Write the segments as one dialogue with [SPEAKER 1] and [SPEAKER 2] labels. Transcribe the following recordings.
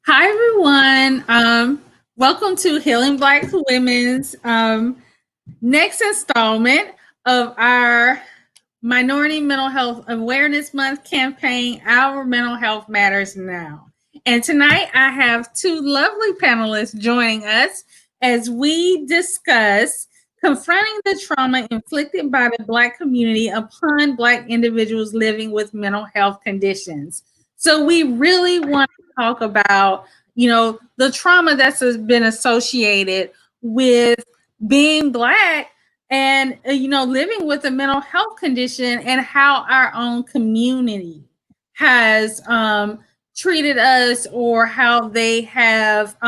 [SPEAKER 1] Hi, everyone. Welcome to Healing Black Women's next installment of our Minority Mental Health Awareness Month campaign, Our Mental Health Matters Now. And tonight I have two lovely panelists joining us as we discuss confronting the trauma inflicted by the Black community upon Black individuals living with mental health conditions. So we really want to talk about, the trauma that's been associated with being Black and living with a mental health condition, and how our own community has treated us, or how they have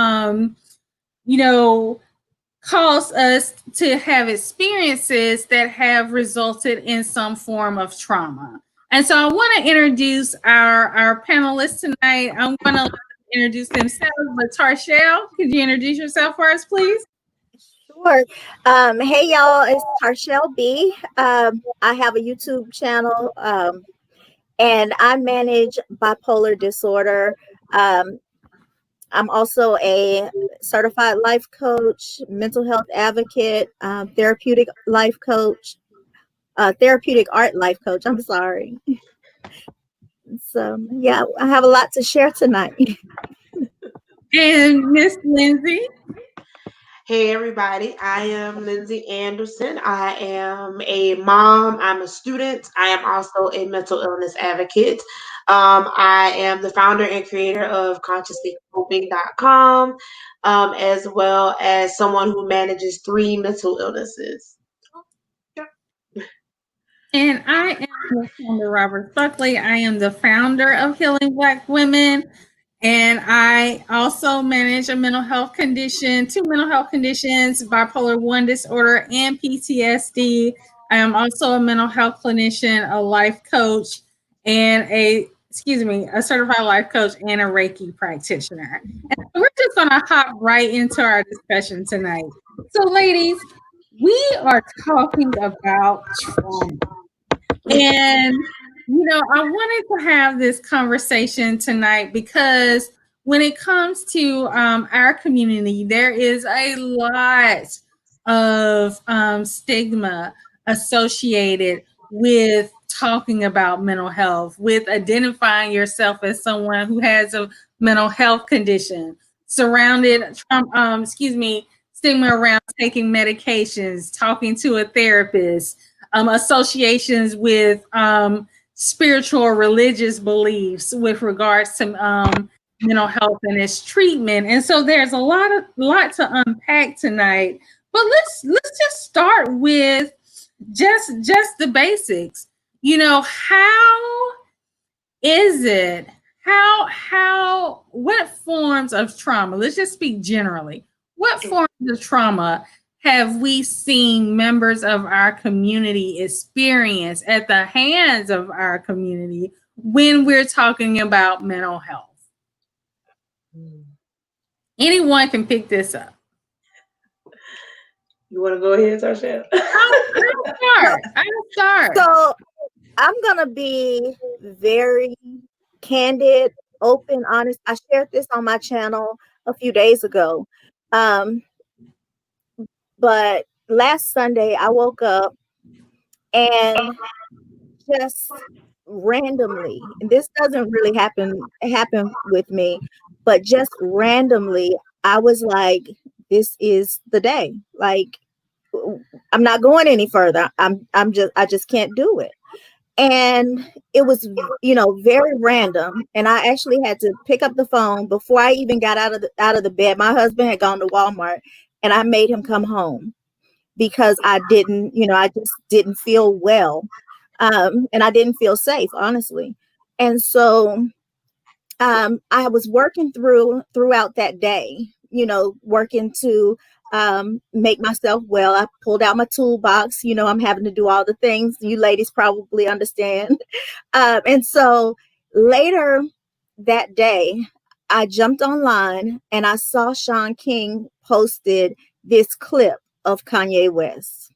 [SPEAKER 1] caused us to have experiences that have resulted in some form of trauma. And so I want to introduce our panelists tonight. I'm going to introduce themselves, but Tarshelle, could you introduce yourself first, please?
[SPEAKER 2] Sure. Hey, y'all, it's Tarshelle B. I have a YouTube channel and I manage bipolar disorder. Um, I'm also a certified life coach, mental health advocate, therapeutic life coach, therapeutic art life coach. I'm sorry. So, yeah, I have a lot to share tonight.
[SPEAKER 1] And Miss Lindsay.
[SPEAKER 3] Hey everybody, I am Lindsay Anderson. I am a mom, I'm a student, I am also a mental illness advocate. I am the founder and creator of consciouslycoping.com, as well as someone who manages 3 mental illnesses.
[SPEAKER 1] And I am Sandra Roberts Buckley. I am the founder of Healing Black Women. And I also manage a mental health condition, 2 mental health conditions, bipolar 1 disorder and PTSD. I am also a mental health clinician, a life coach, and a certified life coach and a Reiki practitioner. And we're just going to hop right into our discussion tonight. So, ladies, we are talking about trauma. And, I wanted to have this conversation tonight because when it comes to our community, there is a lot of stigma associated with talking about mental health, with identifying yourself as someone who has a mental health condition, surrounded from, stigma around taking medications, talking to a therapist, associations with spiritual or religious beliefs with regards to mental health and its treatment. And so there's a lot to unpack tonight. But let's just start with just the basics. How is it? What forms of trauma? Let's just speak generally. What forms of trauma have we seen members of our community experience at the hands of our community when we're talking about mental health? Anyone can pick this up.
[SPEAKER 3] You want to go ahead, Tasha?
[SPEAKER 1] I'll start.
[SPEAKER 2] So, I'm going to be very candid, open, honest. I shared this on my channel a few days ago. But last Sunday, I woke up and just randomly, and this doesn't really happen with me, but just randomly, I was like, this is the day. Like, I'm not going any further. I just can't do it. And it was, very random. And I actually had to pick up the phone before I even got out of the bed. My husband had gone to Walmart, and I made him come home because I just didn't feel well. And I didn't feel safe, honestly. And so I was working throughout that day, working to make myself well. I pulled out my toolbox. I'm having to do all the things you ladies probably understand. And so later that day, I jumped online and I saw Shaun King posted this clip of Kanye West.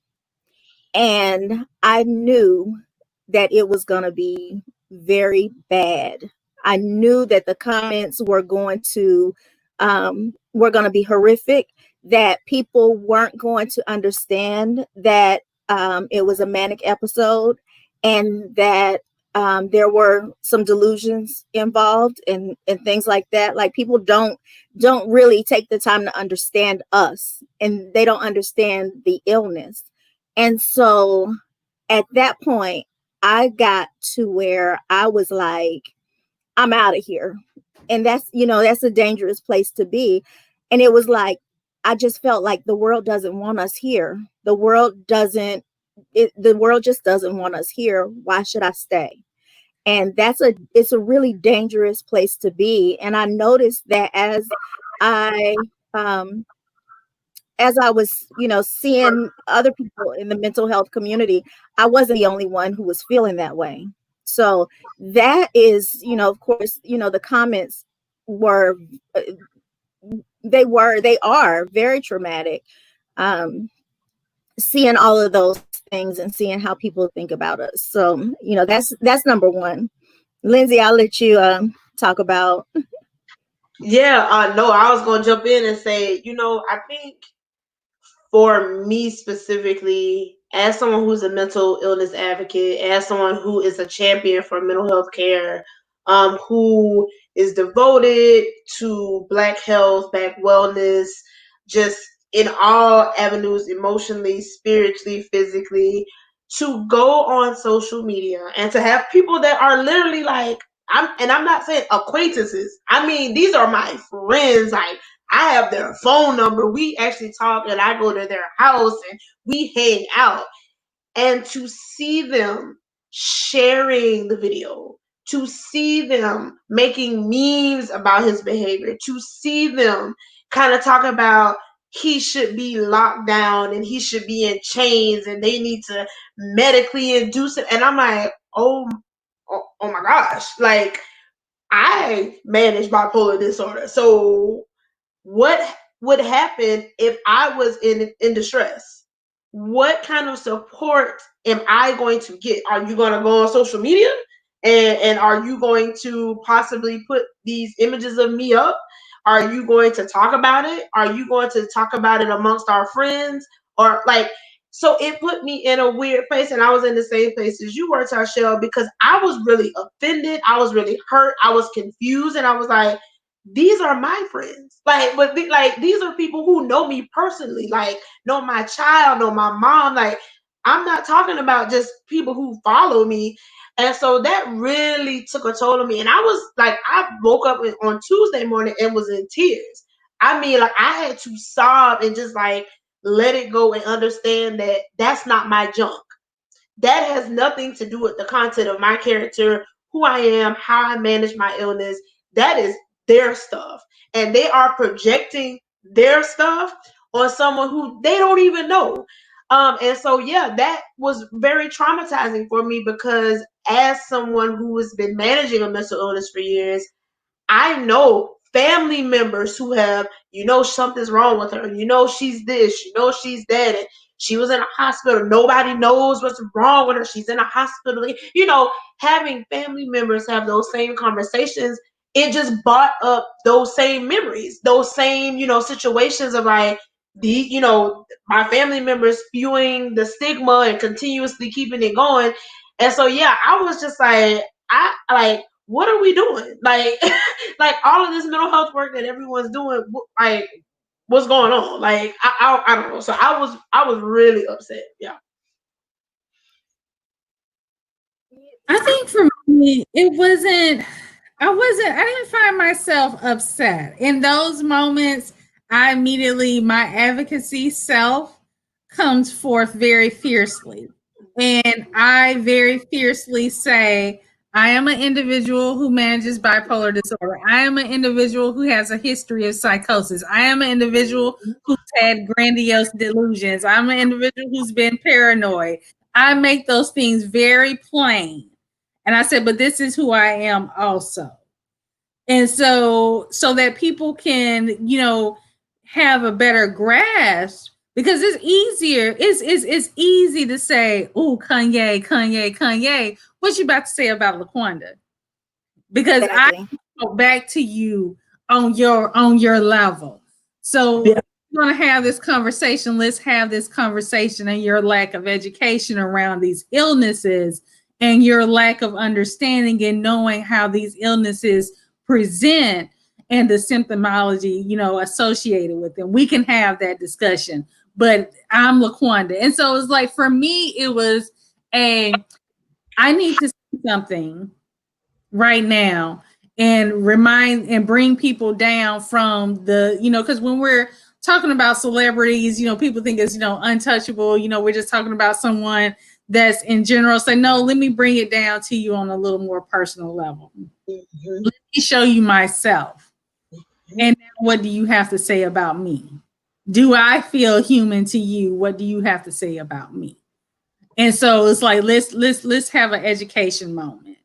[SPEAKER 2] And I knew that it was going to be very bad. I knew that the comments were going to be horrific, that people weren't going to understand that it was a manic episode, and that there were some delusions involved and things like that. Like, people don't really take the time to understand us, and they don't understand the illness. And so at that point, I got to where I was like, I'm out of here. And that's a dangerous place to be. And it was like, I just felt like the world doesn't want us here. The world just doesn't want us here. Why should I stay? And it's a really dangerous place to be. And I noticed that as I was, seeing other people in the mental health community, I wasn't the only one who was feeling that way. So that is, of course, the comments were, they are very traumatic. Seeing all of those things and seeing how people think about us. So, that's number one. Lindsay, I'll let you talk about.
[SPEAKER 3] Yeah, no, I was going to jump in and say, I think for me specifically, as someone who's a mental illness advocate, as someone who is a champion for mental health care, who is devoted to Black health, Black wellness, just in all avenues, emotionally, spiritually, physically, to go on social media and to have people that are literally like, I'm not saying acquaintances. I mean, these are my friends. Like, I have their phone number. We actually talk, and I go to their house and we hang out. And to see them sharing the video, to see them making memes about his behavior, to see them kind of talk about he should be locked down and he should be in chains and they need to medically induce it. And I'm like, oh my gosh, like, I manage bipolar disorder. So what would happen if I was in distress? What kind of support am I going to get? Are you going to go on social media and are you going to possibly put these images of me up? Are you going to talk about it? Are you going to talk about it amongst our friends? Or like, so it put me in a weird place, and I was in the same place as you were, Tashelle, because I was really offended. I was really hurt. I was confused, and I was like, these are my friends. Like, but these are people who know me personally, like, know my child, know my mom. Like, I'm not talking about just people who follow me. And so that really took a toll on me. And I was like, I woke up on Tuesday morning and was in tears. I mean, like, I had to sob and just like let it go and understand that that's not my junk. That has nothing to do with the content of my character, who I am, how I manage my illness. That is their stuff. And they are projecting their stuff on someone who they don't even know. And so, yeah, that was very traumatizing for me, because as someone who has been managing a mental illness for years, I know family members who have, something's wrong with her. She's this, she's that. And she was in a hospital. Nobody knows what's wrong with her. She's in a hospital. Having family members have those same conversations, it just brought up those same memories, those same, situations of like, my family members spewing the stigma and continuously keeping it going. And so, yeah, I was just like, what are we doing? Like, like all of this mental health work that everyone's doing, like, what's going on? Like, I don't know. So I was really upset. Yeah.
[SPEAKER 1] I think for me, I didn't find myself upset. In those moments, my advocacy self comes forth very fiercely. And I very fiercely say, I am an individual who manages bipolar disorder. I am an individual who has a history of psychosis. I am an individual who's had grandiose delusions. I'm an individual who's been paranoid. I make those things very plain. And I said, but this is who I am also. And so that people can, have a better grasp, because it's easier. It's easy to say, oh, Kanye. What you about to say about LaQuanda? because
[SPEAKER 2] Exactly.
[SPEAKER 1] I go back to you on your level. So
[SPEAKER 4] Yeah.
[SPEAKER 1] we're going to have this conversation. Let's have this conversation and your lack of education around these illnesses and your lack of understanding and knowing how these illnesses present and the symptomology, associated with them. We can have that discussion. But I'm LaQuanda. And so it's like, for me, it was I need to say something right now and remind and bring people down from the, because when we're talking about celebrities, people think it's, untouchable. We're just talking about someone that's in general. So no, let me bring it down to you on a little more personal level.
[SPEAKER 3] Mm-hmm.
[SPEAKER 1] Let me show you myself. And now what do you have to say about me? Do I feel human to you? What do you have to say about me? And so it's like, let's have an education moment.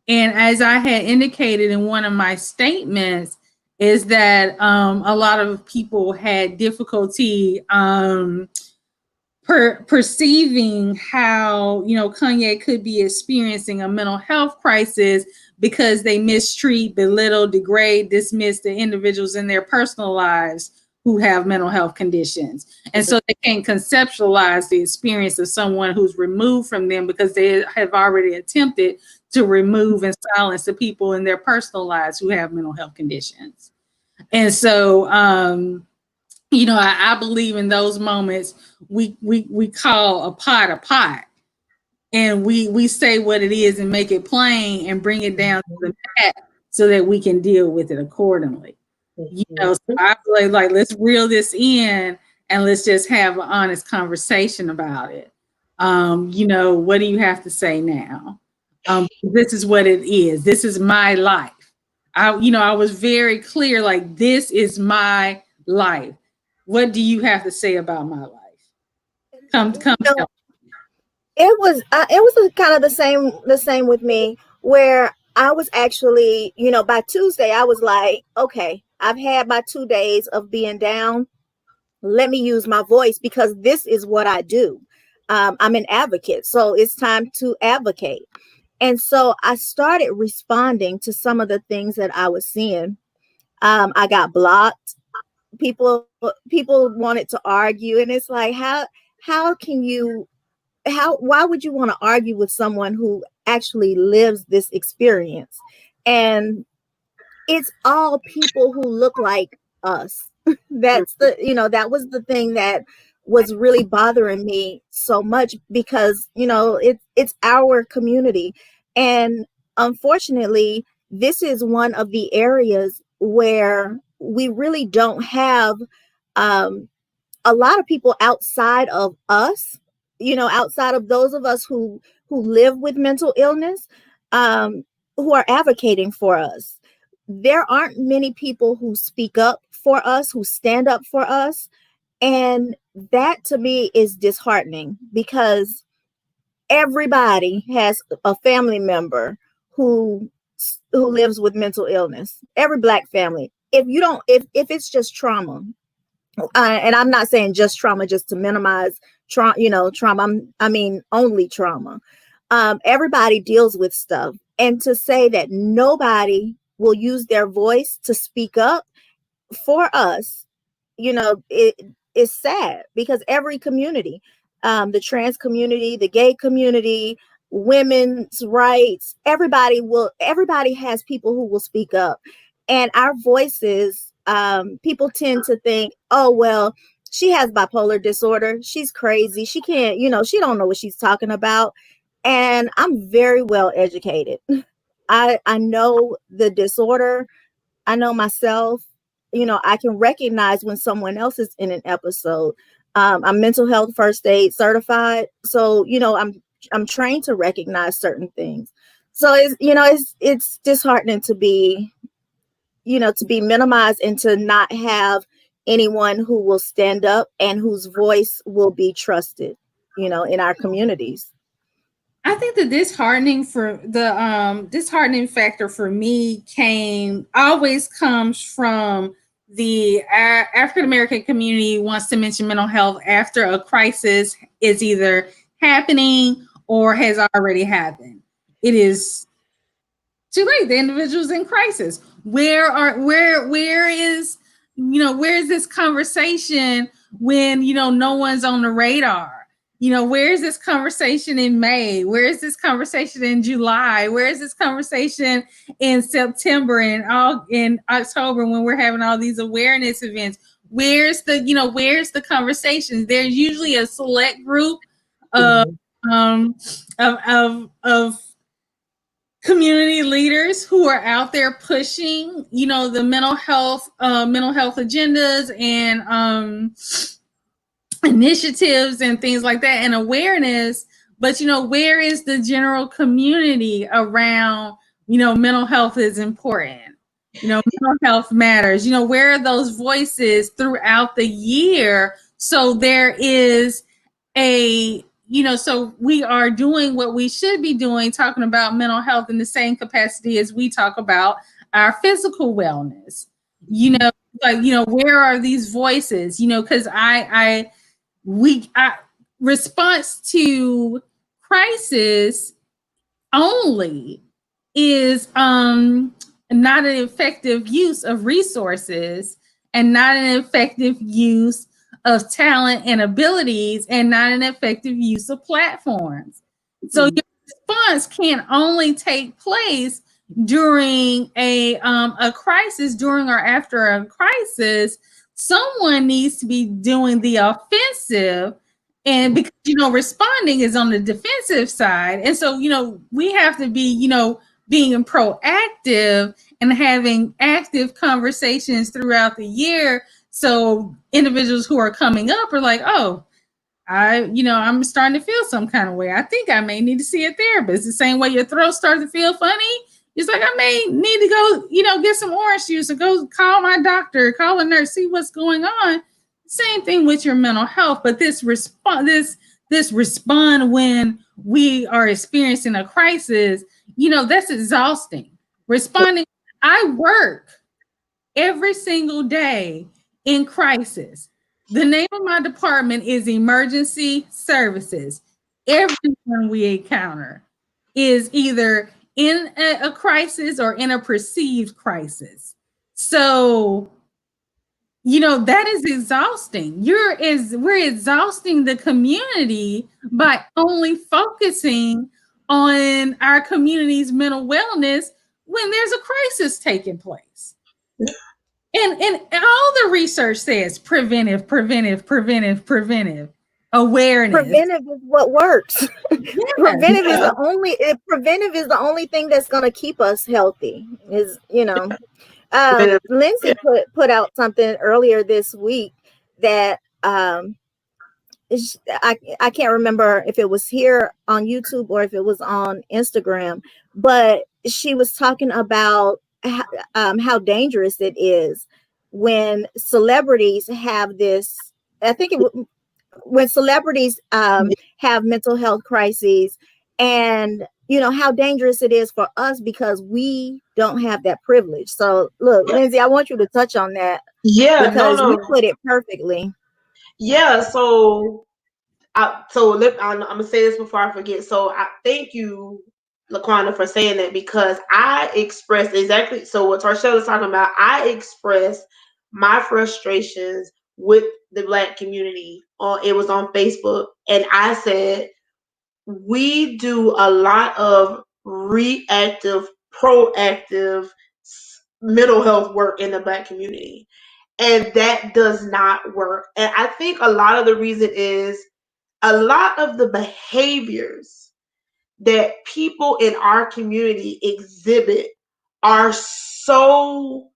[SPEAKER 1] And as I had indicated in one of my statements, is that a lot of people had difficulty perceiving how, Kanye could be experiencing a mental health crisis because they mistreat, belittle, degrade, dismiss the individuals in their personal lives who have mental health conditions. And so they can't conceptualize the experience of someone who's removed from them because they have already attempted to remove and silence the people in their personal lives who have mental health conditions. And so, I believe in those moments we call a pot, and we say what it is and make it plain and bring it down to the mat so that we can deal with it accordingly. So I feel like let's reel this in and let's just have an honest conversation about it. What do you have to say now? This is what it is. This is my life. I was very clear, like, this is my life. What do you have to say about my life? Come.
[SPEAKER 2] It was kind of the same with me, where I was actually, by Tuesday I was like, okay, I've had my 2 days of being down. Let me use my voice because this is what I do. I'm an advocate, so it's time to advocate. And so I started responding to some of the things that I was seeing. I got blocked. People wanted to argue, and it's like, how can you why would you want to argue with someone who actually lives this experience? And it's all people who look like us. That's that was the thing that was really bothering me so much, because it's our community. And unfortunately, this is one of the areas where we really don't have a lot of people outside of us, outside of those of us who live with mental illness, who are advocating for us. There aren't many people who speak up for us, who stand up for us. And that to me is disheartening, because everybody has a family member who lives with mental illness. Every Black family. If it's just trauma, and I'm not saying just trauma just to minimize trauma. I mean only trauma. Everybody deals with stuff, and to say that nobody will use their voice to speak up for us, it is sad, because every community, the trans community, the gay community, women's rights, everybody has people who will speak up. And our voices, people tend to think, oh, well, she has bipolar disorder, she's crazy, she can't, she don't know what she's talking about. And I'm very well educated. I know the disorder. I know myself. I can recognize when someone else is in an episode. I'm mental health first aid certified, so I'm trained to recognize certain things. So it's disheartening to be minimized and to not have anyone who will stand up and whose voice will be trusted, in our communities.
[SPEAKER 1] I think the disheartening factor for me always comes from the African American community wants to mention mental health after a crisis is either happening or has already happened. It is too late. The individual's in crisis. Where is this conversation when no one's on the radar? Where is this conversation in May? Where is this conversation in July? Where is this conversation in September and all in October when we're having all these awareness events? Where's the conversation? There's usually a select group of community leaders who are out there pushing, the mental health agendas and initiatives and things like that and awareness. But where is the general community around mental health is important, mental health matters, where are those voices throughout the year? So there is so we are doing what we should be doing, talking about mental health in the same capacity as we talk about our physical wellness. Where are these voices? Because response to crisis only is not an effective use of resources and not an effective use of talent and abilities and not an effective use of platforms. So your response can only take place during a crisis, during or after a crisis. Someone needs to be doing the offensive, and because responding is on the defensive side, and so we have to be being proactive and having active conversations throughout the year. So individuals who are coming up are like, oh, I'm starting to feel some kind of way. I think I may need to see a therapist. The same way your throat starts to feel funny. It's like, I may need to go, get some orange juice or go call my doctor, call a nurse, see what's going on. Same thing with your mental health. But this respond when we are experiencing a crisis, that's exhausting. Responding, I work every single day in crisis. The name of my department is Emergency Services. Everyone we encounter is either in a crisis or in a perceived crisis. So, that is exhausting. We're exhausting the community by only focusing on our community's mental wellness when there's a crisis taking place. And all the research says preventive awareness.
[SPEAKER 2] Preventive is what works. Yeah. Preventive is the only thing that's going to keep us healthy. Is Lindsay put out something earlier this week that I can't remember if it was here on YouTube or if it was on Instagram, but she was talking about how dangerous it is when celebrities have this. I think when celebrities have mental health crises, and how dangerous it is for us because we don't have that privilege. So look, Lindsay, I want you to touch on that.
[SPEAKER 3] Yeah,
[SPEAKER 2] because you put it perfectly.
[SPEAKER 3] Yeah, so I'm gonna say this before I forget. So I thank you, Laquanda, for saying that, because I expressed exactly what Tarshella is talking about. I expressed my frustrations with the Black community it was on Facebook, and I said we do a lot of reactive, proactive mental health work in the Black community, and that does not work. And I think a lot of the reason is a lot of the behaviors that people in our community exhibit are so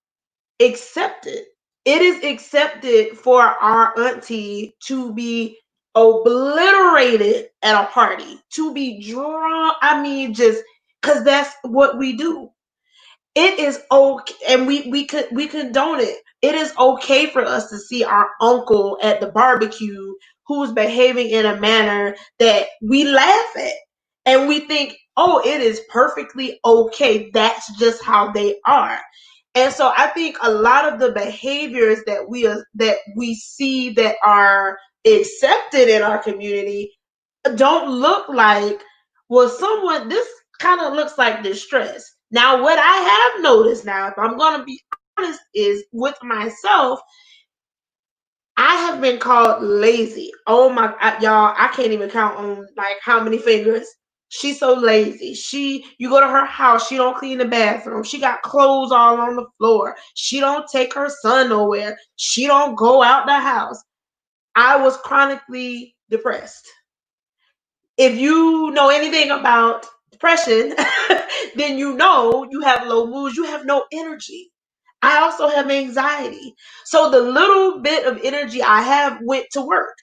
[SPEAKER 3] accepted. It is accepted for our auntie to be obliterated at a party, to be drunk. I mean, just because that's what we do. It is okay, and we condone it. It is okay for us to see our uncle at the barbecue who's behaving in a manner that we laugh at, and we think, oh, it is perfectly okay. That's just how they are. And so I think a lot of the behaviors that we see that are accepted in our community don't look like, well, this kind of looks like distress. Now, what I have noticed now, if I'm going to be honest, is with myself, I have been called lazy. Oh my, y'all, I can't even count on like how many fingers. She's so lazy. You go to her house, she don't clean the bathroom. She got clothes all on the floor. She don't take her son nowhere. She don't go out the house. I was chronically depressed. If you know anything about depression, then you know you have low moods, you have no energy. I also have anxiety. So the little bit of energy I have went to work.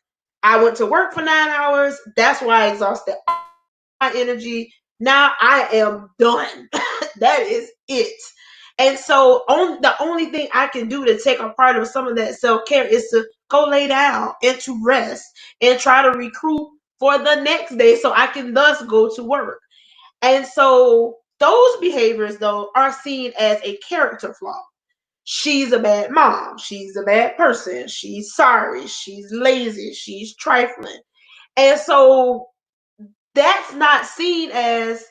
[SPEAKER 3] I went to work for 9 hours. That's why I exhausted my energy. Now I am done. That is it. And so the only thing I can do to take a part of some of that self-care is to go lay down and to rest and try to recruit for the next day so I can thus go to work. And so those behaviors, though, are seen as a character flaw. She's a bad mom. She's a bad person. She's sorry. She's lazy. She's trifling. And so that's not seen as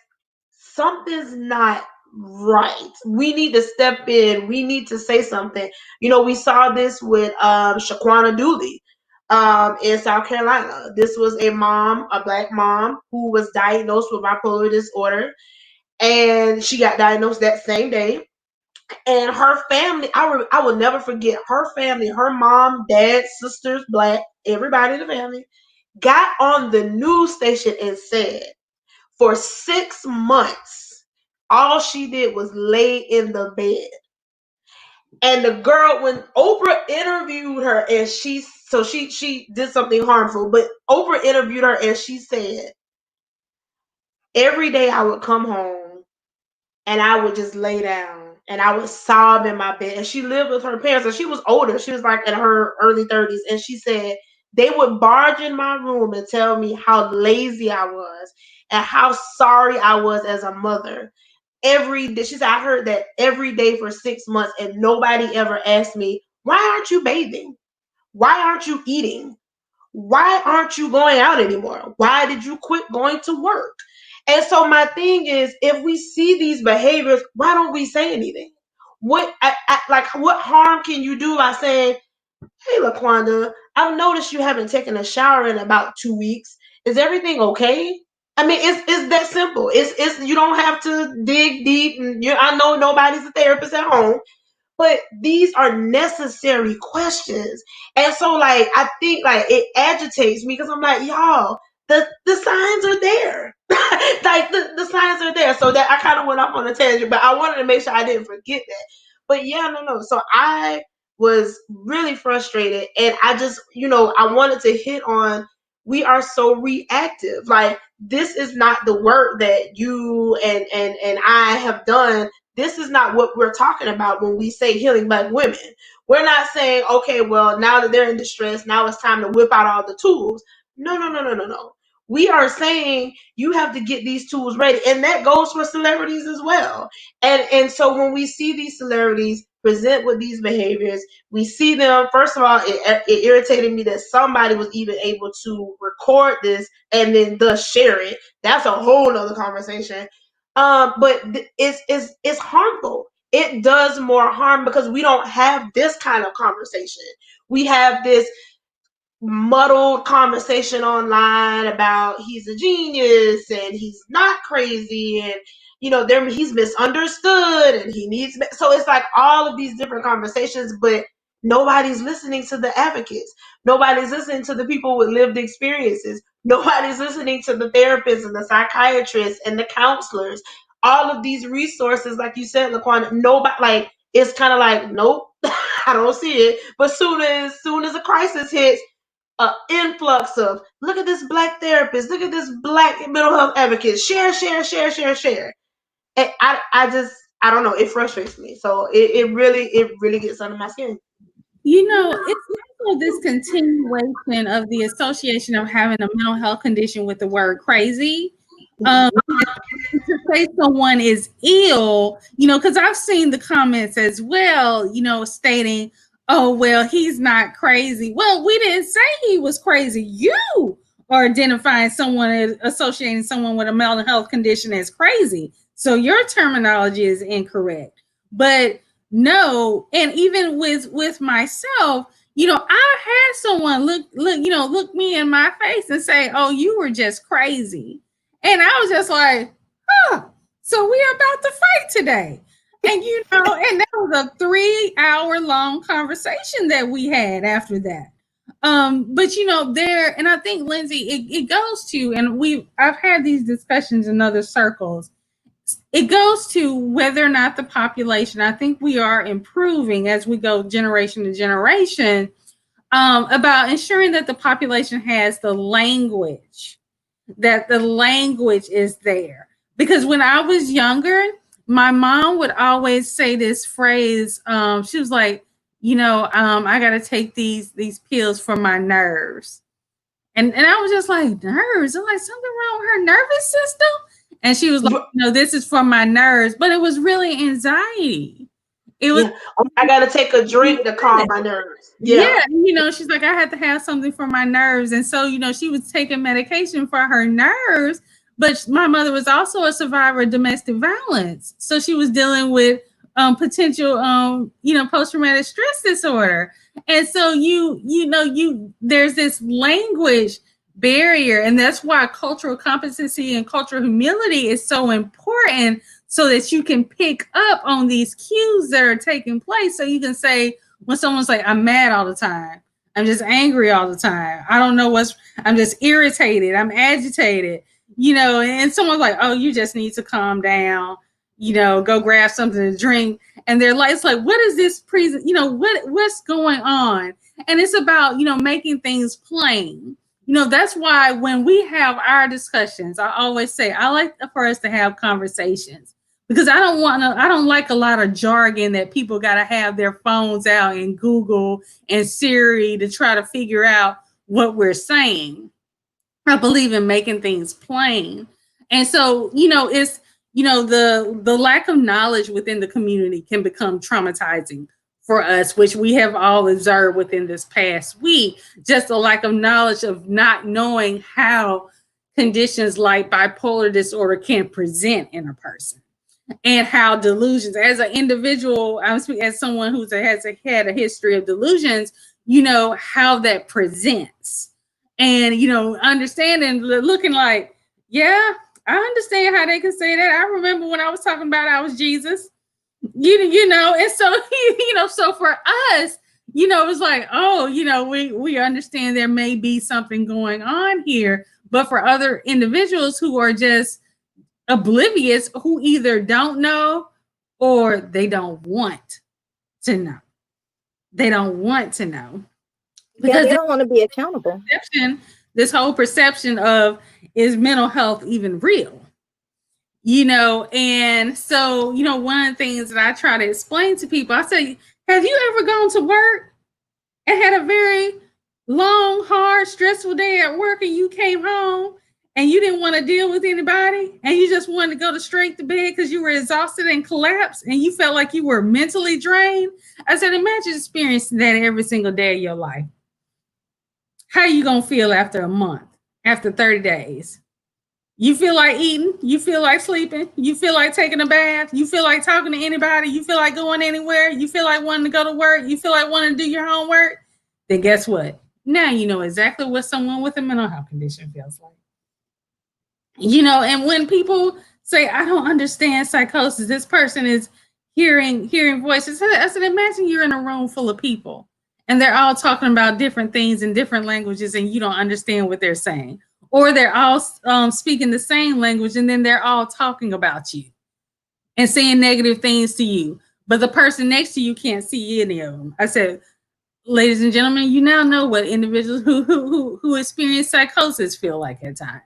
[SPEAKER 3] something's not right. We need to step in. We need to say something. You know, we saw this with Shaquana Dooley in South Carolina. This was a mom, a Black mom, who was diagnosed with bipolar disorder. And she got diagnosed that same day. And her family, I will never forget, her family, her mom, dad, sisters, Black, everybody in the family, got on the news station and said, for 6 months, all she did was lay in the bed. And the girl, when Oprah interviewed her, and she did something harmful, but Oprah interviewed her and she said, every day I would come home and I would just lay down and I would sob in my bed. And she lived with her parents, and she was older. She was like in her early 30s. And she said they would barge in my room and tell me how lazy I was and how sorry I was as a mother. Every day, she said, I heard that every day for 6 months, and nobody ever asked me, why aren't you bathing? Why aren't you eating? Why aren't you going out anymore? Why did you quit going to work? And so my thing is, if we see these behaviors, why don't we say anything? What harm can you do by saying, hey, LaQuanda, I've noticed you haven't taken a shower in about 2 weeks. Is everything okay? I mean, it's that simple. It's you don't have to dig deep. And I know nobody's a therapist at home, but these are necessary questions. And so, like, I think like it agitates me because I'm like, y'all, the signs are there. Like the signs are there. So that I kind of went off on a tangent, but I wanted to make sure I didn't forget that. But yeah, no. So I was really frustrated, and I just, I wanted to hit on, we are so reactive. Like, this is not the work that you and I have done. This is not what we're talking about when we say healing Black women. We're not saying, okay, well, now that they're in distress, now it's time to whip out all the tools. No. We are saying you have to get these tools ready. And that goes for celebrities as well. And so when we see these celebrities present with these behaviors, we see them, first of all, it irritated me that somebody was even able to record this and then thus share it. That's a whole nother conversation. But it's harmful. It does more harm because we don't have this kind of conversation. We have this muddled conversation online about he's a genius and he's not crazy, and he's misunderstood and he needs, so it's like all of these different conversations, but nobody's listening to the advocates. Nobody's listening to the people with lived experiences. Nobody's listening to the therapists and the psychiatrists and the counselors. All of these resources, like you said, LaQuanda, nobody, like, it's kind of like, nope, I don't see it. But soon as a crisis hits, an influx of, look at this Black therapist, look at this Black mental health advocate, share. And I don't know, it frustrates me. So it really gets under my skin.
[SPEAKER 1] It's also this continuation of the association of having a mental health condition with the word crazy. To say someone is ill, because I've seen the comments as well, stating, oh, well, he's not crazy. Well, we didn't say he was crazy. You are identifying someone as associating someone with a mental health condition as crazy. So your terminology is incorrect. But no, and even with myself, you know, I had someone look me in my face and say, "Oh, you were just crazy," and I was just like, "Huh." So we are about to fight today. And you know, and that was a 3-hour long conversation that we had after that. But you know, there, and I think Lindsay, it goes to, and I've had these discussions in other circles. It goes to whether or not the population, I think we are improving as we go generation to generation, about ensuring that the population has the language, that the language is there. Because when I was younger, my mom would always say this phrase. She was like, you know, I got to take these pills for my nerves. And I was just like, nerves? I'm like, something wrong with her nervous system? And she was like, no, this is for my nerves. But it was really anxiety. It was,
[SPEAKER 3] I got to take a drink to calm my nerves.
[SPEAKER 1] Yeah, you know, she's like, I had to have something for my nerves. And so, you know, she was taking medication for her nerves. But my mother was also a survivor of domestic violence. So she was dealing with potential, you know, post-traumatic stress disorder. And so there's this language barrier. And that's why cultural competency and cultural humility is so important, so that you can pick up on these cues that are taking place. So you can say, when someone's like, I'm mad all the time, I'm just angry all the time, I don't know I'm just irritated, I'm agitated, you know, and someone's like, oh, you just need to calm down, you know, go grab something to drink. And they're like, it's like, what is this you know, what's going on? And it's about, you know, making things plain. You know, that's why when we have our discussions, I always say, I like for us to have conversations, because I don't like a lot of jargon that people got to have their phones out and Google and Siri to try to figure out what we're saying. I believe in making things plain. And so, you know, it's, you know, the lack of knowledge within the community can become traumatizing for us, which we have all observed within this past week. Just a lack of knowledge of not knowing how conditions like bipolar disorder can present in a person, and how delusions, as an individual, I'm speaking as someone who has had a history of delusions, you know, how that presents. And, you know, understanding, looking like, yeah, I understand how they can say that. I remember when I was talking about I was Jesus, you know, and so, you know, so for us, you know, it's like, oh, you know, we understand there may be something going on here. But for other individuals who are just oblivious, who either don't know or they don't want to know. They don't want to know.
[SPEAKER 2] Because they don't want to be accountable.
[SPEAKER 1] This whole perception of, is mental health even real? You know, and so, you know, one of the things that I try to explain to people, I say, have you ever gone to work and had a very long, hard, stressful day at work, and you came home and you didn't want to deal with anybody, and you just wanted to go straight to bed because you were exhausted and collapsed and you felt like you were mentally drained? I said, imagine experiencing that every single day of your life. How are you going to feel after a month, after 30 days? You feel like eating, you feel like sleeping, you feel like taking a bath, you feel like talking to anybody, you feel like going anywhere, you feel like wanting to go to work, you feel like wanting to do your homework. Then guess what? Now you know exactly what someone with a mental health condition feels like. You know, and when people say, I don't understand psychosis, this person is hearing voices. I said, imagine you're in a room full of people and they're all talking about different things in different languages and you don't understand what they're saying. Or they're all speaking the same language and then they're all talking about you and saying negative things to you. But the person next to you can't see any of them. I said, ladies and gentlemen, you now know what individuals who experience psychosis feel like at times.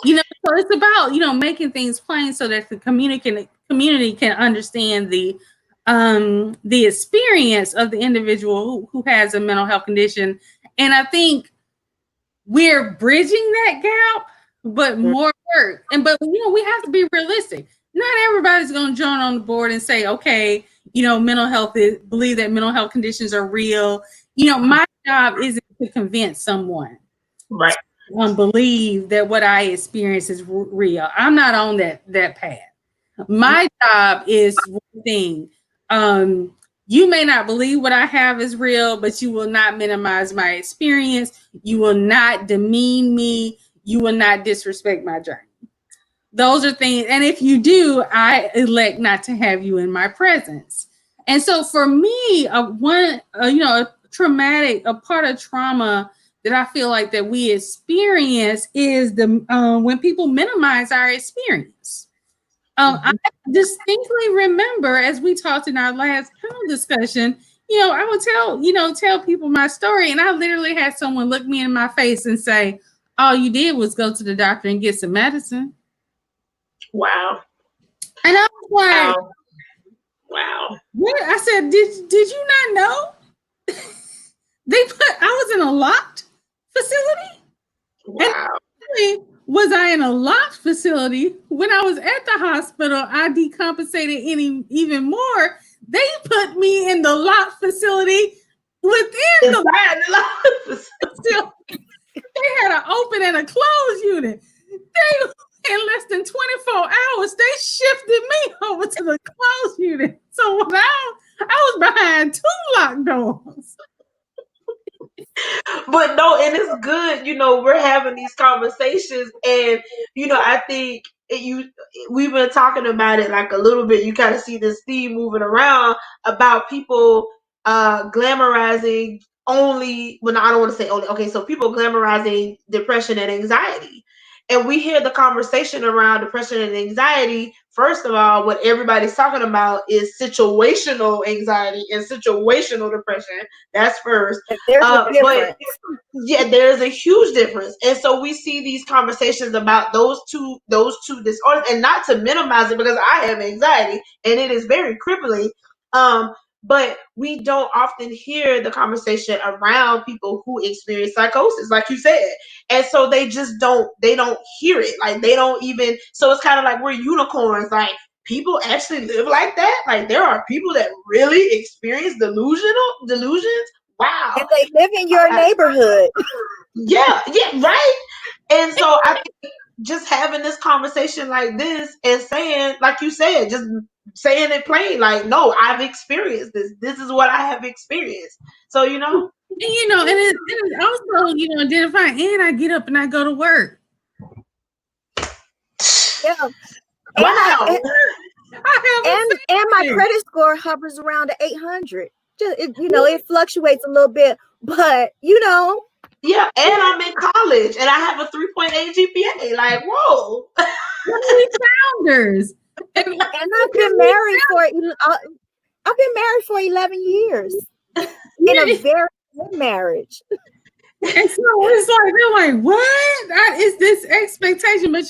[SPEAKER 1] You know, so it's about, you know, making things plain so that the community can understand the experience of the individual who has a mental health condition. And I think we're bridging that gap, but more work. But you know, we have to be realistic. Not everybody's going to join on the board and say, okay, you know, believe that mental health conditions are real. You know, my job isn't to convince someone,
[SPEAKER 3] right,
[SPEAKER 1] believe that what I experience is real. I'm not on that path. My job is one thing. You may not believe what I have is real, but you will not minimize my experience. You will not demean me. You will not disrespect my journey. Those are things. And if you do, I elect not to have you in my presence. And so for me, a part of trauma that I feel like that we experience is when people minimize our experience. I distinctly remember, as we talked in our last panel discussion, I would tell people my story, and I literally had someone look me in my face and say, all you did was go to the doctor and get some medicine.
[SPEAKER 3] Wow.
[SPEAKER 1] And I was like,
[SPEAKER 3] wow.
[SPEAKER 1] What? I said, did you not know? I was in a locked facility.
[SPEAKER 3] Wow.
[SPEAKER 1] And was I in a locked facility? When I was at the hospital, I decompensated even more. They put me in the locked facility within the locked facility. They had an open and a closed unit. In less than 24 hours, they shifted me over to the closed unit. So when I was behind 2 locked doors.
[SPEAKER 3] But no, and it's good, we're having these conversations, and I think we've been talking about it like a little bit. You kind of see this theme moving around about people glamorizing only, well, no, I don't want to say only, okay, so people glamorizing depression and anxiety. And we hear the conversation around depression and anxiety. First of all, what everybody's talking about is situational anxiety and situational depression. That's first.
[SPEAKER 2] There's a difference.
[SPEAKER 3] Yeah, there's a huge difference. And so we see these conversations about those two disorders, and not to minimize it, because I have anxiety and it is very crippling. But we don't often hear the conversation around people who experience psychosis, like you said. And so they don't hear it. Like they don't even, so it's kind of like we're unicorns. Like people actually live like that. Like there are people that really experience delusions. Wow.
[SPEAKER 2] And they live in your neighborhood.
[SPEAKER 3] Yeah, right. And so I think just having this conversation like this and saying, like you said, just saying it plain, like, no, I've experienced this. This is what I have experienced. So,
[SPEAKER 1] And it's also, identifying, and I get up and I go to work.
[SPEAKER 2] Yeah.
[SPEAKER 3] Wow.
[SPEAKER 2] And my credit score hovers around 800. It fluctuates a little bit, but
[SPEAKER 3] Yeah, and I'm in college and I have a 3.8 GPA. Like, whoa.
[SPEAKER 1] We founders.
[SPEAKER 2] And I've been married for 11 years in a very good marriage.
[SPEAKER 1] And so it's like they're like, what? That is this expectation? But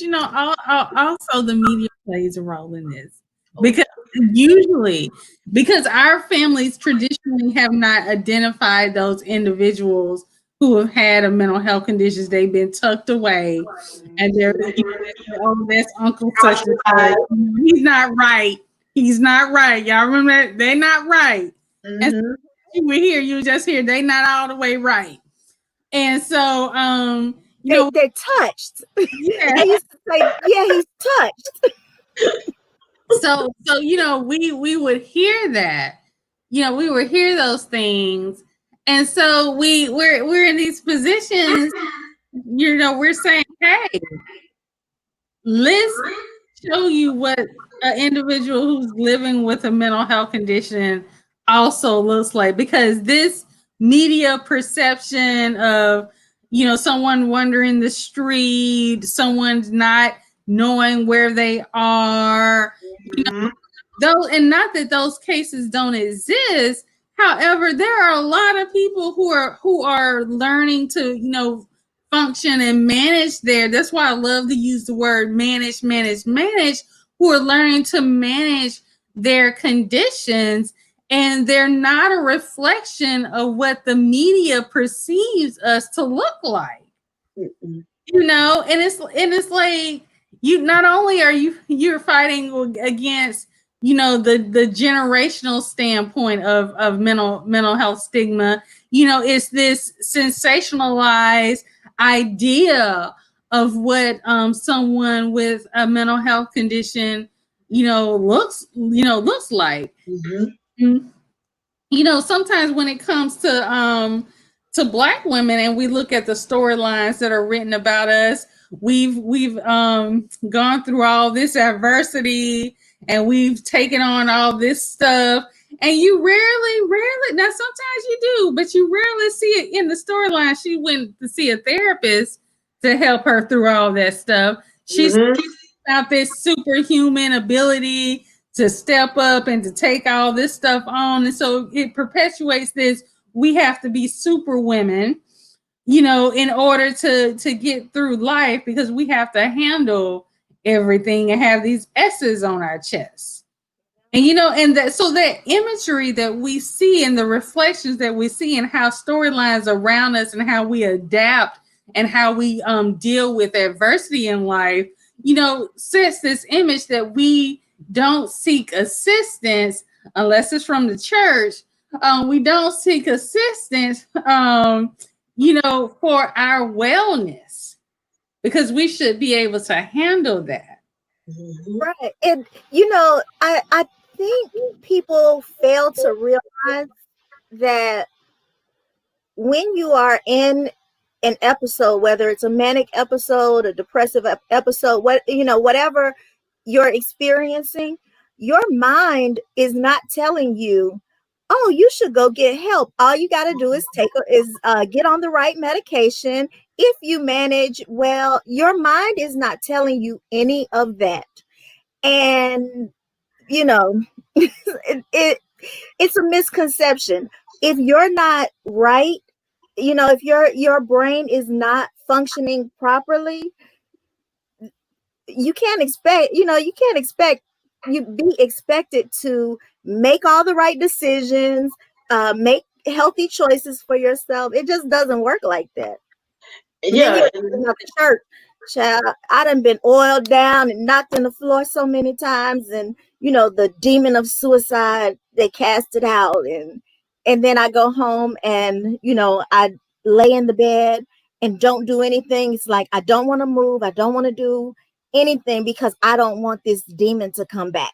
[SPEAKER 1] also the media plays a role in this, because our families traditionally have not identified those individuals who have had a mental health conditions. They've been tucked away, and they're that's Uncle such and such. He's not right. He's not right. Y'all remember that? They're not right. Mm-hmm. And so you just hear they not all the way right. And so
[SPEAKER 2] they're touched.
[SPEAKER 1] Yeah.
[SPEAKER 2] They used to say, yeah, he's touched.
[SPEAKER 1] So we would hear that. We would hear those things. And so we're in these positions, we're saying, hey, let's show you what an individual who's living with a mental health condition also looks like, because this media perception of, someone wandering the street, someone's not knowing where they are, and not that those cases don't exist. However, there are a lot of people who are learning to, function and manage that's why I love to use the word manage, who are learning to manage their conditions, and they're not a reflection of what the media perceives us to look like. And it's like, not only are you're fighting against the generational standpoint of mental health stigma, it's this sensationalized idea of what someone with a mental health condition looks like. Mm-hmm. Sometimes when it comes to Black women, and we look at the storylines that are written about us, we've gone through all this adversity, and we've taken on all this stuff, and you rarely, now sometimes you do, but you rarely see it in the storyline. She went to see a therapist to help her through all that stuff. She's got this superhuman ability to step up and to take all this stuff on. And so it perpetuates this, we have to be super women, in order to get through life, because we have to handle everything and have these S's on our chests. And that imagery that we see and the reflections that we see and how storylines around us and how we adapt and how we deal with adversity in life, sets this image that we don't seek assistance unless it's from the church. We don't seek assistance, for our wellness, because we should be able to handle that.
[SPEAKER 2] Right. And, I think people fail to realize that when you are in an episode, whether it's a manic episode, a depressive episode, whatever you're experiencing, your mind is not telling you, oh, you should go get help. All you got to do is get on the right medication. If you manage well, your mind is not telling you any of that. And, it's a misconception. If you're not right, if your brain is not functioning properly, you can't expect you be expected to make all the right decisions, make healthy choices for yourself. It just doesn't work like that.
[SPEAKER 3] Yeah.
[SPEAKER 2] The church, child, I done been oiled down and knocked on the floor so many times, and the demon of suicide, they cast it out, and then I go home and I lay in the bed and don't do anything. It's like I don't want to move, I don't want to do anything, because I don't want this demon to come back.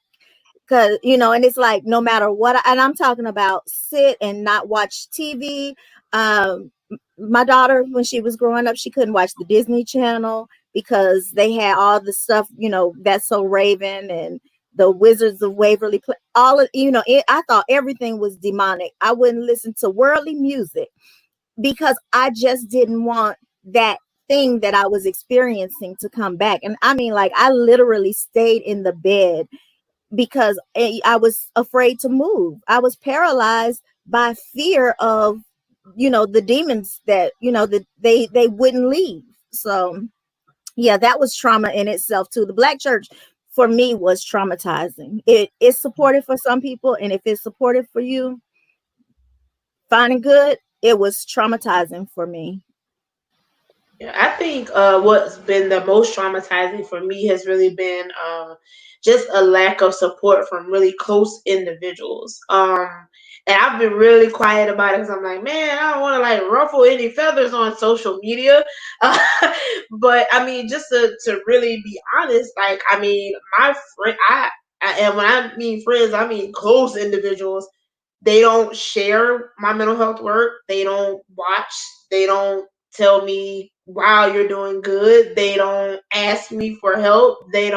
[SPEAKER 2] Because and it's like, no matter what, and I'm talking about sit and not watch TV. My daughter, when she was growing up, she couldn't watch the Disney Channel because they had all the stuff, That's So Raven and the Wizards of Waverly, all of, I thought everything was demonic. I wouldn't listen to worldly music because I just didn't want that thing that I was experiencing to come back. And I mean, like, I literally stayed in the bed because I was afraid to move. I was paralyzed by fear of, the demons that, that they wouldn't leave. So yeah, that was trauma in itself too. The Black church for me was traumatizing. It's supportive for some people, and if it's supportive for you, fine and good. It was traumatizing for me.
[SPEAKER 3] Yeah, I think what's been the most traumatizing for me has really been just a lack of support from really close individuals. And I've been really quiet about it because I'm like, man, I don't want to like ruffle any feathers on social media. But I mean, just to really be honest, like, I mean, my friend, and when I mean friends, I mean close individuals. They don't share my mental health work. They don't watch. They don't tell me, wow, you're doing good. They don't ask me for help. They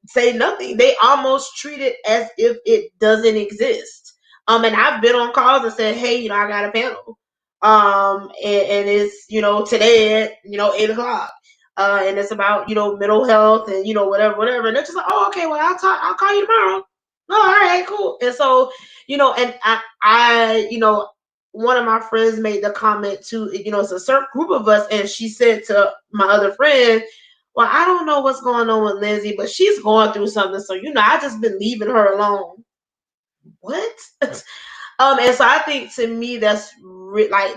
[SPEAKER 3] say nothing. They almost treat it as if it doesn't exist. And I've been on calls and said, hey, I got a panel. And it's, today at, 8:00. And it's about, mental health and, whatever. And they're just like, oh, okay, well, I'll call you tomorrow. Oh, all right, cool. And so, and I one of my friends made the comment to, it's a certain group of us, and she said to my other friend, well, I don't know what's going on with Lindsay, but she's going through something. So, I just been leaving her alone. What? And so I think to me, that's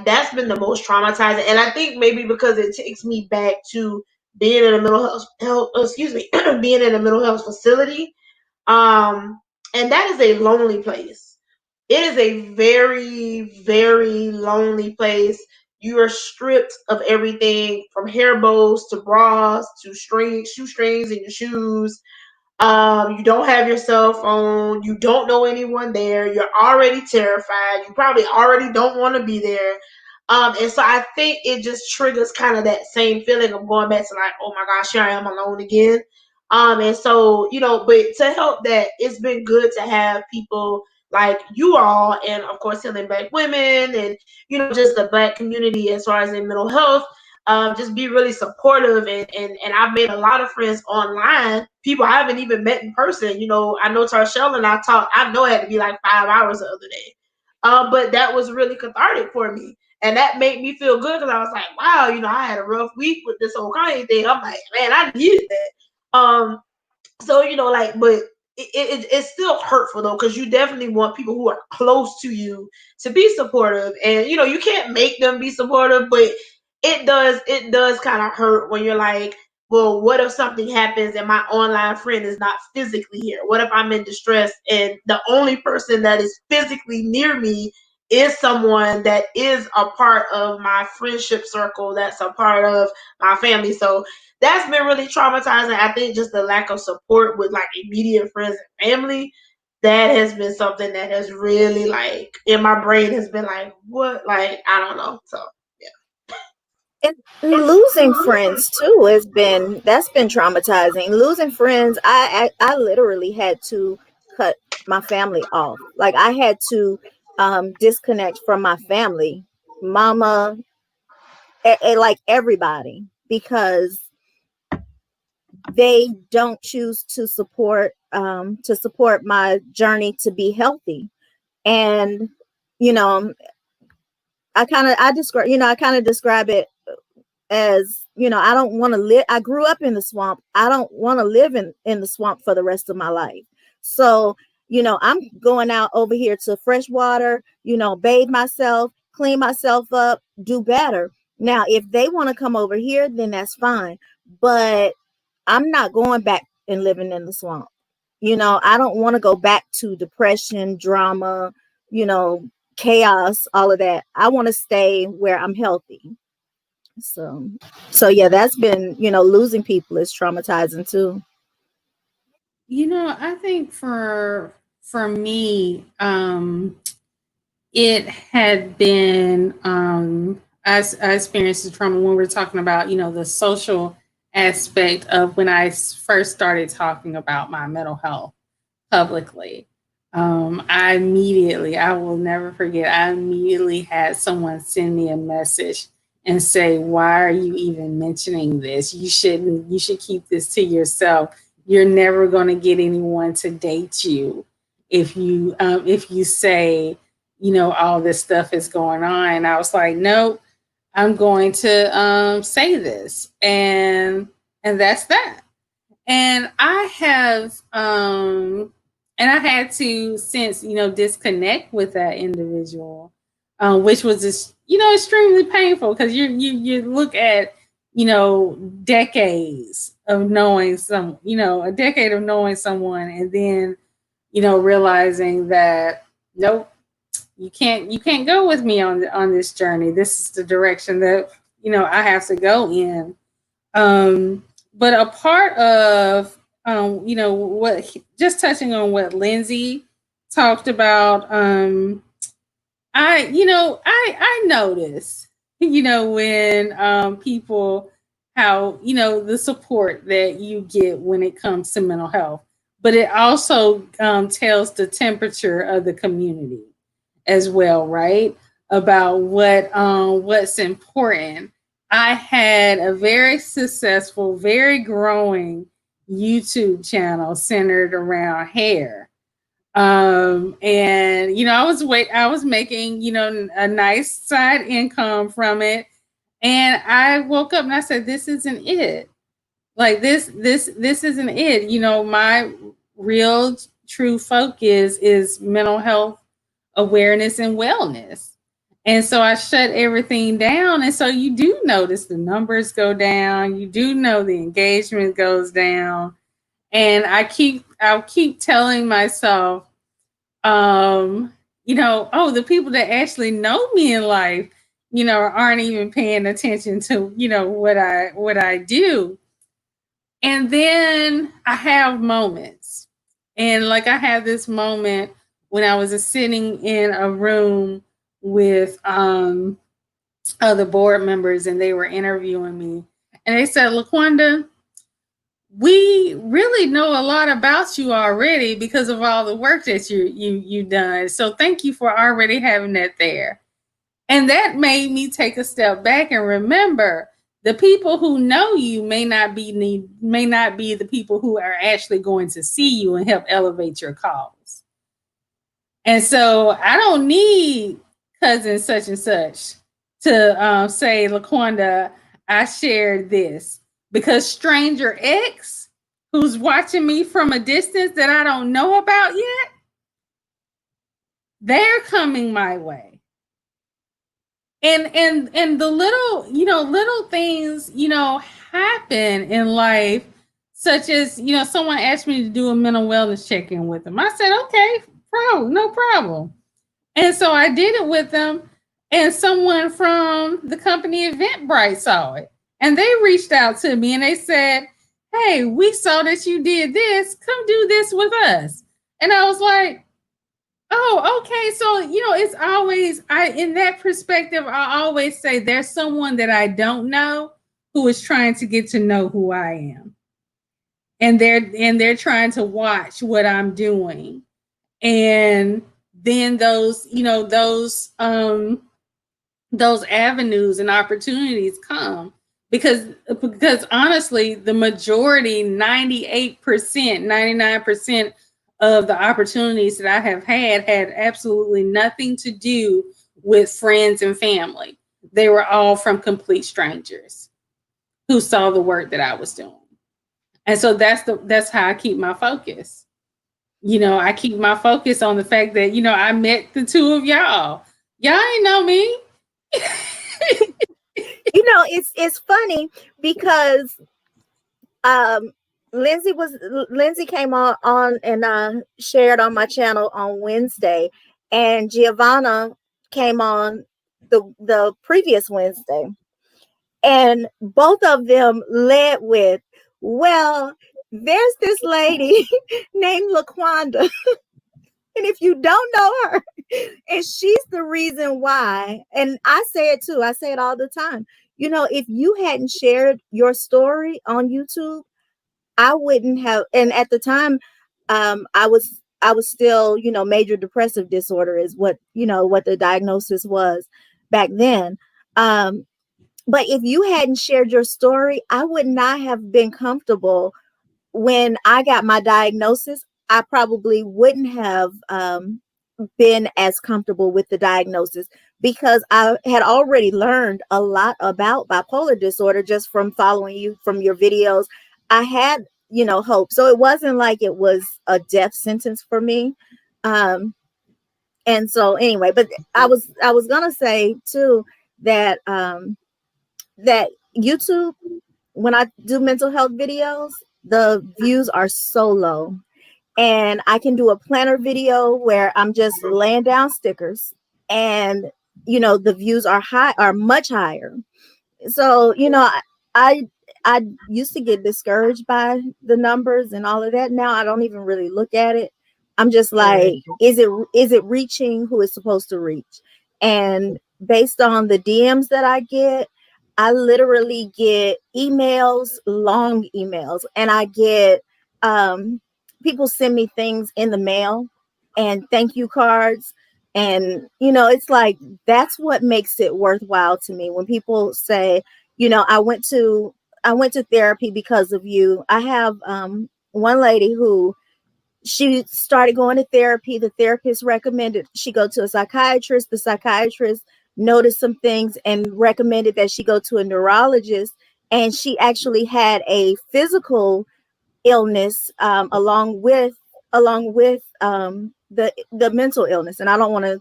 [SPEAKER 3] that's been the most traumatizing. And I think maybe because it takes me back to being in a mental health being in a mental health facility. And that is a lonely place. It is a very, very lonely place. You are stripped of everything from hair bows to bras to shoestrings in your shoes. You don't have your cell phone. You don't know anyone there. You're already terrified. You probably already don't want to be there. And so I think it just triggers kind of that same feeling of going back to like, oh my gosh, here I am alone again. And so, but to help that, it's been good to have people like you all, and of course, Healing Black Women, and just the Black community as far as in mental health, just be really supportive, and I've made a lot of friends online, people I haven't even met in person. I know Tarshell and I talked, I know it had to be like 5 hours the other day. But that was really cathartic for me. And that made me feel good because I was like, wow, I had a rough week with this whole Kanye thing. I'm like, man, I needed that. So but it's still hurtful though, because you definitely want people who are close to you to be supportive, and you can't make them be supportive, but it does kind of hurt when you're like, well, what if something happens and my online friend is not physically here? What if I'm in distress and the only person that is physically near me is someone that is a part of my friendship circle, that's a part of my family? So that's been really traumatizing. I think just the lack of support with like immediate friends and family, that has been something that has really like in my brain has been like, what? Like, I don't know. So
[SPEAKER 2] And losing friends too that's been traumatizing. Losing friends, I literally had to cut my family off. Like I had to disconnect from my family, mama, like everybody, because they don't choose to support my journey to be healthy. And I kind of describe it as, I don't want to live. I grew up in the swamp. I don't want to live in the swamp for the rest of my life. So, I'm going out over here to fresh water, bathe myself, clean myself up, do better. Now, if they want to come over here, then that's fine. But I'm not going back and living in the swamp. I don't want to go back to depression, drama, chaos, all of that. I want to stay where I'm healthy. So yeah, that's been, losing people is traumatizing too.
[SPEAKER 1] I think for me, it had been I experienced the trauma when we were talking about, the social aspect of when I first started talking about my mental health publicly. I will never forget, I immediately had someone send me a message and say, why are you even mentioning this? You should keep this to yourself. You're never going to get anyone to date you if you say, all this stuff is going on. And I was like, nope, I'm going to say this. And that's that. And I have and I had to since disconnect with that individual, which was just extremely painful, because you look at decades of knowing a decade of knowing someone, and then realizing that nope, you can't go with me on this journey. This is the direction that I have to go in. But a part of what, just touching on what Lindsay talked about, I notice when people, how the support that you get when it comes to mental health, but it also tells the temperature of the community as well, right? About what's important. I had a very successful, very growing YouTube channel centered around hair. And I was making, a nice side income from it. And I woke up and I said, this isn't it. Like this isn't it. My real true focus is mental health awareness and wellness. And so I shut everything down. And so you do notice the numbers go down. You do know the engagement goes down. And I'll keep telling myself, oh, the people that actually know me in life, aren't even paying attention to, what I do. And then I have moments. And like I had this moment when I was sitting in a room with other board members and they were interviewing me. And they said, LaQuanda, we really know a lot about you already because of all the work that you've done. So thank you for already having that there. And that made me take a step back and remember the people who know you may not be the people who are actually going to see you and help elevate your cause. And so I don't need cousin such and such to say, LaQuanda, I shared this, because stranger X, who's watching me from a distance that I don't know about yet, they're coming my way. And the little things, happen in life, such as, someone asked me to do a mental wellness check-in with them. I said, okay, no problem. And so I did it with them, and someone from the company Eventbrite saw it, and they reached out to me and they said, hey, we saw that you did this, come do this with us. And I was like, oh, okay. So, it's always, in that perspective, I always say there's someone that I don't know who is trying to get to know who I am. And they're trying to watch what I'm doing. And then those avenues and opportunities come because honestly, the majority, 98%, 99% of the opportunities that I have had absolutely nothing to do with friends and family. They were all from complete strangers who saw the work that I was doing. And so that's how I keep my focus. I keep my focus on the fact that, I met the two of y'all. Y'all ain't know me.
[SPEAKER 2] It's funny because Lindsay came on and shared on my channel on Wednesday, and Giovanna came on the previous Wednesday, and both of them led with, well, there's this lady named LaQuanda, and if you don't know her, and she's the reason why, and I say it too, I say it all the time, if you hadn't shared your story on YouTube, I wouldn't have. And at the time, I was still, major depressive disorder is what the diagnosis was back then. But if you hadn't shared your story, I would not have been comfortable when I got my diagnosis. I probably wouldn't have been as comfortable with the diagnosis because I had already learned a lot about bipolar disorder just from following you from your videos. I had, hope. So it wasn't like it was a death sentence for me. And so anyway, but I was gonna say too that that YouTube, when I do mental health videos, the views are so low. And I can do a planner video where I'm just laying down stickers and, the views are much higher. So, I used to get discouraged by the numbers and all of that. Now I don't even really look at it. I'm just like, is it reaching who it's supposed to reach? And based on the DMs that I get, I literally get emails, long emails, and I get people send me things in the mail and thank you cards. And, it's like, that's what makes it worthwhile to me. When people say, I went to therapy because of you. I have one lady who, she started going to therapy. The therapist recommended she go to a psychiatrist. The psychiatrist noticed some things and recommended that she go to a neurologist. And she actually had a physical illness along with the mental illness. And I don't want to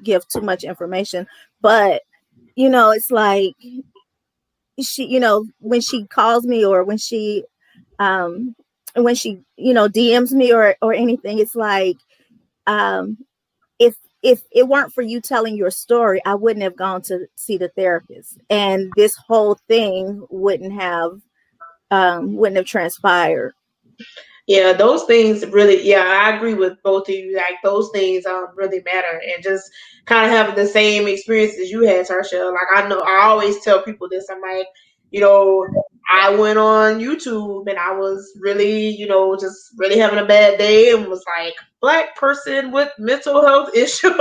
[SPEAKER 2] give too much information, but it's like she, when she calls me or when she DMs me or anything, it's like if it weren't for you telling your story, I wouldn't have gone to see the therapist, and this whole thing wouldn't have wouldn't have transpired.
[SPEAKER 3] Yeah, those things really, yeah, I agree with both of you. Like those things really matter, and just kind of having the same experiences you had, Tarsha. Like I know I always tell people this. I'm like, you know, I went on YouTube and I was really, just really having a bad day and was like, Black person with mental health issue.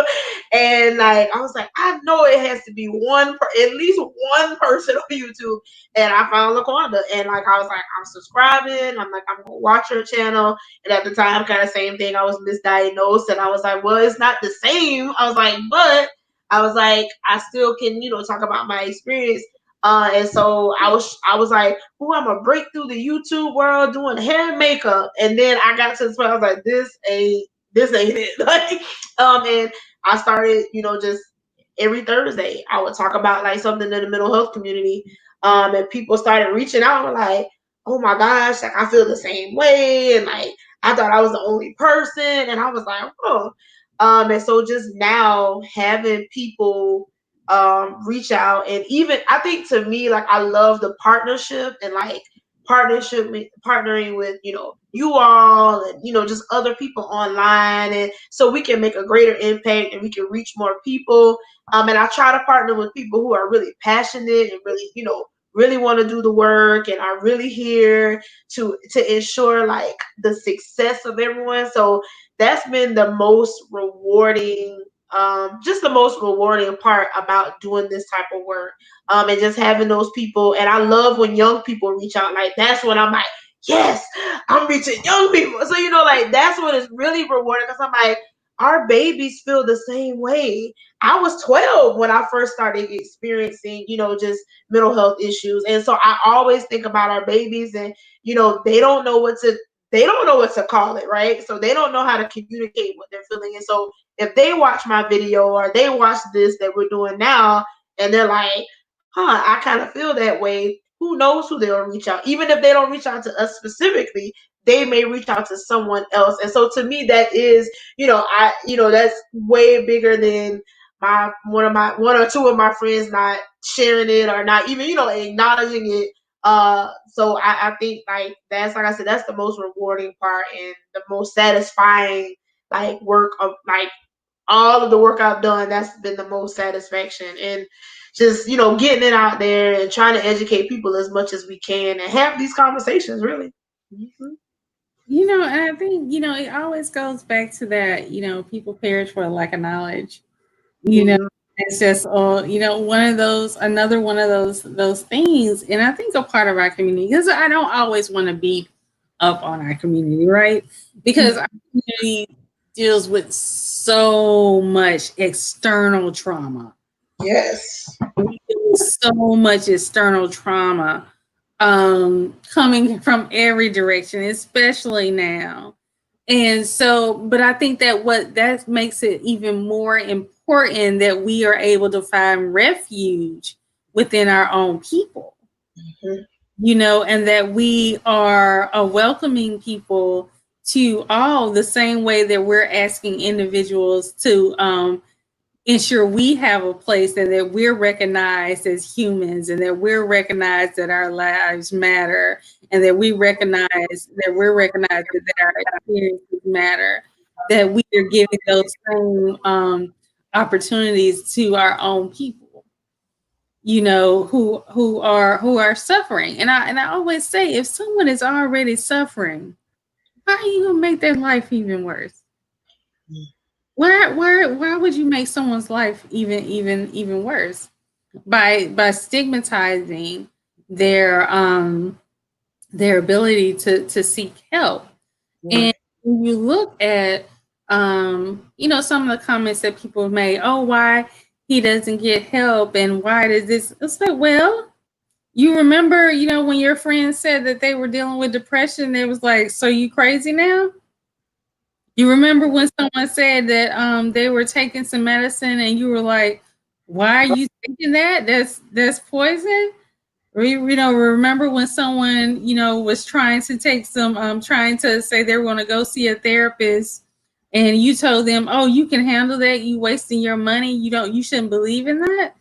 [SPEAKER 3] And like I was like, I know it has to be at least one person on YouTube. And I found LaQuanda, and like I was like, I'm subscribing. I'm like, I'm gonna watch her channel. And at the time, kind of same thing. I was misdiagnosed, and I was like, well, it's not the same. I was like, but I was like, I still can, talk about my experience. And so I was like, oh, I'm gonna break through the YouTube world doing hair and makeup. And then I got to the point I was like, this ain't it. Like, and I started, just every Thursday I would talk about like something in the mental health community. And people started reaching out and like, oh my gosh, like I feel the same way. And like I thought I was the only person. And I was like, oh. And so just now having people reach out, and even I think to me, like I love the partnership and like partnering with you all and just other people online, and so we can make a greater impact and we can reach more people. And I try to partner with people who are really passionate and really really want to do the work and are really here to ensure like the success of everyone. So that's been the most rewarding, just the most rewarding part about doing this type of work, and just having those people. And I love when young people reach out. Like that's when I'm like, yes, I'm reaching young people. So like that's what is really rewarding, because I'm like, our babies feel the same way. I was 12 when I first started experiencing, just mental health issues. And so I always think about our babies, and they don't know what to call it, right? So they don't know how to communicate what they're feeling. And so if they watch my video or they watch this that we're doing now, and they're like, I kind of feel that way, who knows who they'll reach out. Even if they don't reach out to us specifically, they may reach out to someone else. And so to me, that is, that's way bigger than one or two of my friends not sharing it or not even, acknowledging it. So I think like that's, like I said, that's the most rewarding part and the most satisfying like work of like all of the work I've done. That's been the most satisfaction, and just getting it out there and trying to educate people as much as we can and have these conversations really. Mm-hmm.
[SPEAKER 1] And I think, it always goes back to that, people perish for lack of knowledge. It's just another one of those things. And I think a part of our community, because I don't always want to beat up on our community, right? Because our community deals with so much external trauma.
[SPEAKER 3] Yes.
[SPEAKER 1] So much external trauma coming from every direction, especially now. And so, but I think that makes it even more important that we are able to find refuge within our own people, and that we are welcoming people to all the same way that we're asking individuals to ensure we have a place and that we're recognized as humans, and that we're recognized that our lives matter, and that we're recognized that our experiences matter, that we are giving those same opportunities to our own people, who are suffering. And I always say, if someone is already suffering, how are you gonna make their life even worse? Why would you make someone's life even worse by stigmatizing their ability to seek help? And when you look at some of the comments that people have made, oh, why he doesn't get help and why does this? It's like, well, you remember, when your friend said that they were dealing with depression, it was like, so you crazy now? You remember when someone said that they were taking some medicine and you were like, why are you taking that? That's poison? Remember when someone, was trying to take some, trying to say they were going to go see a therapist, and you told them, oh, you can handle that. You wasting your money. You shouldn't believe in that.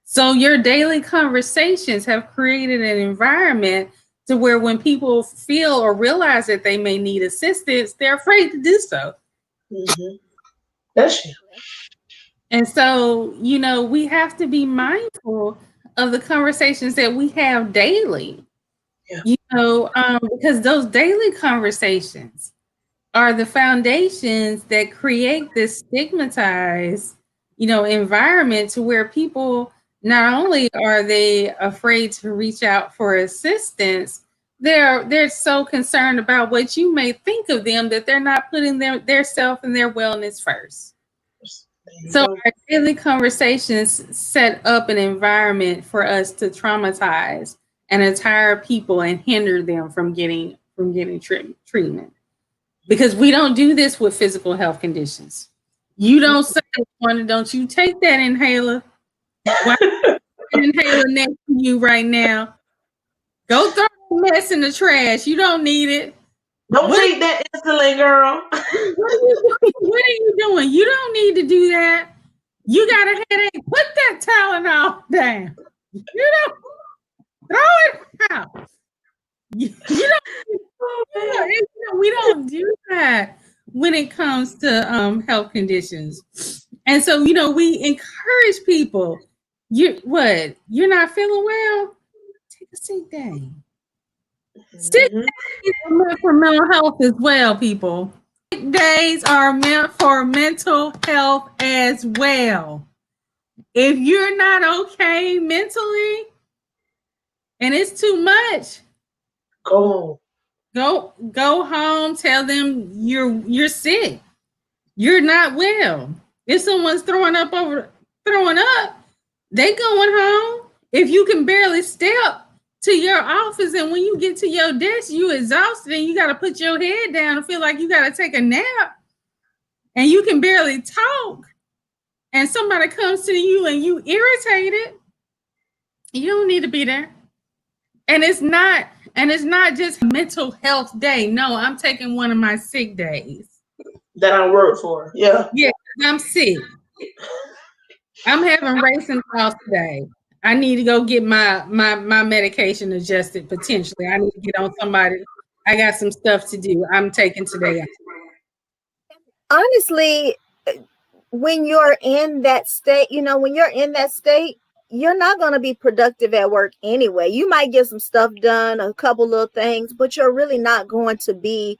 [SPEAKER 1] So your daily conversations have created an environment to where when people feel or realize that they may need assistance, they're afraid to do so.
[SPEAKER 3] Mm-hmm. That's true.
[SPEAKER 1] And so, we have to be mindful of the conversations that we have daily. Yeah. Because those daily conversations are the foundations that create this stigmatized, environment to where people not only are they afraid to reach out for assistance, they're so concerned about what you may think of them that they're not putting their self and their wellness first. So our daily conversations set up an environment for us to traumatize an entire people and hinder them from getting treatment. Because we don't do this with physical health conditions. You don't say, don't you take that inhaler? Why inhaler next to you right now? Go throw the mess in the trash. You don't need it.
[SPEAKER 3] Don't take that insulin, girl.
[SPEAKER 1] What are you doing? You don't need to do that. You got a headache. Put that Tylenol down. You don't throw it out. We don't do that when it comes to health conditions. And so, we encourage people. You're not feeling well? Take a sick day. Sick days are meant for mental health as well, people. Sick days are meant for mental health as well. If you're not okay mentally and it's too much, go home. Tell them you're sick. You're not well. If someone's throwing up, they going home. If you can barely step to your office and when you get to your desk, you exhausted and you got to put your head down and feel like you got to take a nap and you can barely talk and somebody comes to you and you irritated, you don't need to be there. And it's not just mental health day. No, I'm taking one of my sick days
[SPEAKER 3] that I work for. Yeah,
[SPEAKER 1] I'm sick. I'm having racing thoughts today. I need to go get my medication adjusted potentially. I need to get on somebody. I got some stuff to do. I'm taking today.
[SPEAKER 2] Honestly, when you're in that state, you're not going to be productive at work anyway. You might get some stuff done, a couple little things, but you're really not going to be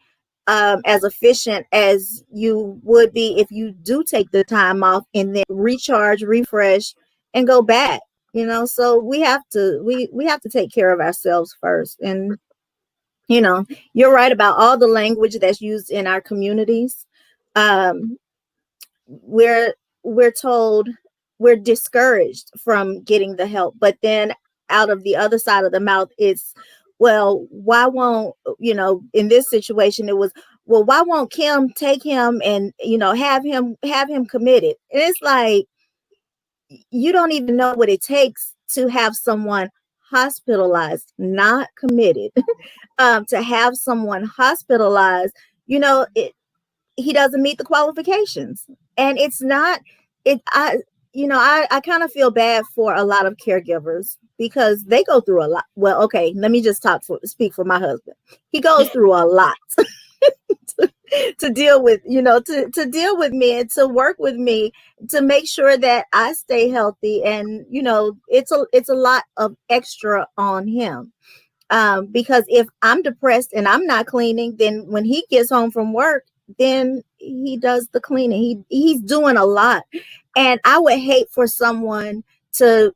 [SPEAKER 2] as efficient as you would be if you do take the time off and then recharge, refresh, and go back. So we have to take care of ourselves first. And you're right about all the language that's used in our communities. We're told we're discouraged from getting the help, but then out of the other side of the mouth, it's, well, why won't, in this situation, it was, well, why won't Kim take him and, have him committed? And it's like, you don't even know what it takes to have someone hospitalized, not committed, to have someone hospitalized, he doesn't meet the qualifications. And it's not, I kind of feel bad for a lot of caregivers because they go through a lot. Well, okay, let me just speak for my husband. He goes through a lot to deal with, to deal with me and to work with me to make sure that I stay healthy. And, it's a lot of extra on him. Because if I'm depressed and I'm not cleaning, then when he gets home from work, then he does the cleaning. He's doing a lot. And I would hate for someone to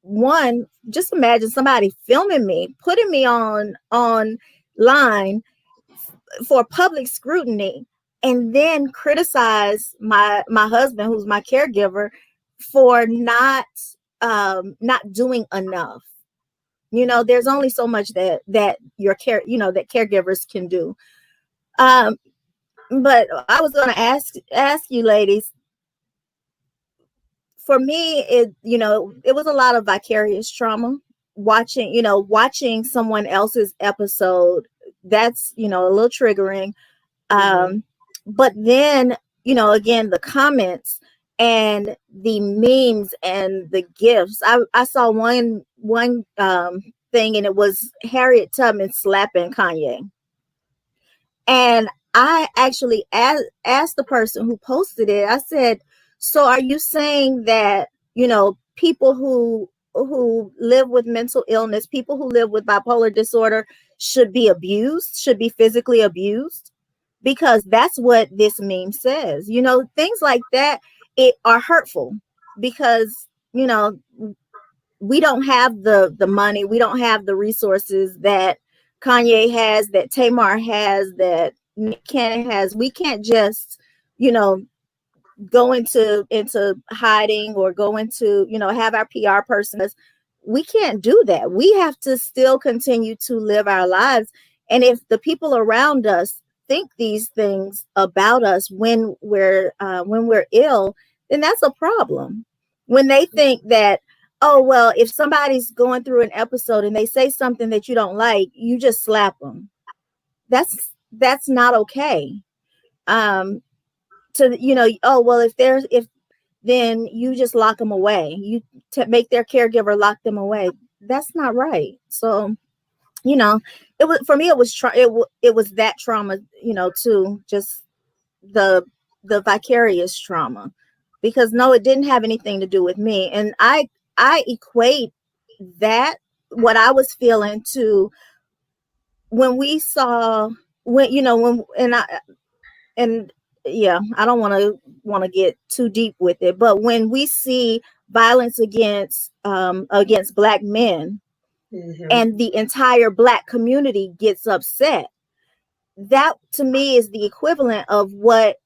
[SPEAKER 2] one, just imagine somebody filming me, putting me online for public scrutiny, and then criticize my husband, who's my caregiver, for not doing enough. There's only so much that your care, that caregivers can do. But I was going to ask you ladies, for me, it was a lot of vicarious trauma watching someone else's episode. That's, a little triggering. But then, again, the comments and the memes and the gifs. I saw one thing thing, and it was Harriet Tubman slapping Kanye. And I actually asked the person who posted it, I said, so are you saying that, people who live with mental illness, people who live with bipolar disorder should be abused, should be physically abused? Because that's what this meme says. Things like that are hurtful because, we don't have the money, we don't have the resources that Kanye has, that Tamar has, that Nick Cannon has. We can't just, go into hiding or go into, have our PR person. We can't do that. We have to still continue to live our lives. And if the people around us think these things about us when we're ill, then that's a problem. When they think that, oh, well, if somebody's going through an episode and they say something that you don't like, you just slap them. That's not okay. Oh, well, if then you just lock them away. You make their caregiver lock them away. That's not right. So, it was, for me, it was that trauma, too, just the vicarious trauma, because no, it didn't have anything to do with me. And I equate that, what I was feeling, to when we saw, I don't want to get too deep with it, but when we see violence against Black men, mm-hmm. and the entire Black community gets upset, that to me is the equivalent of what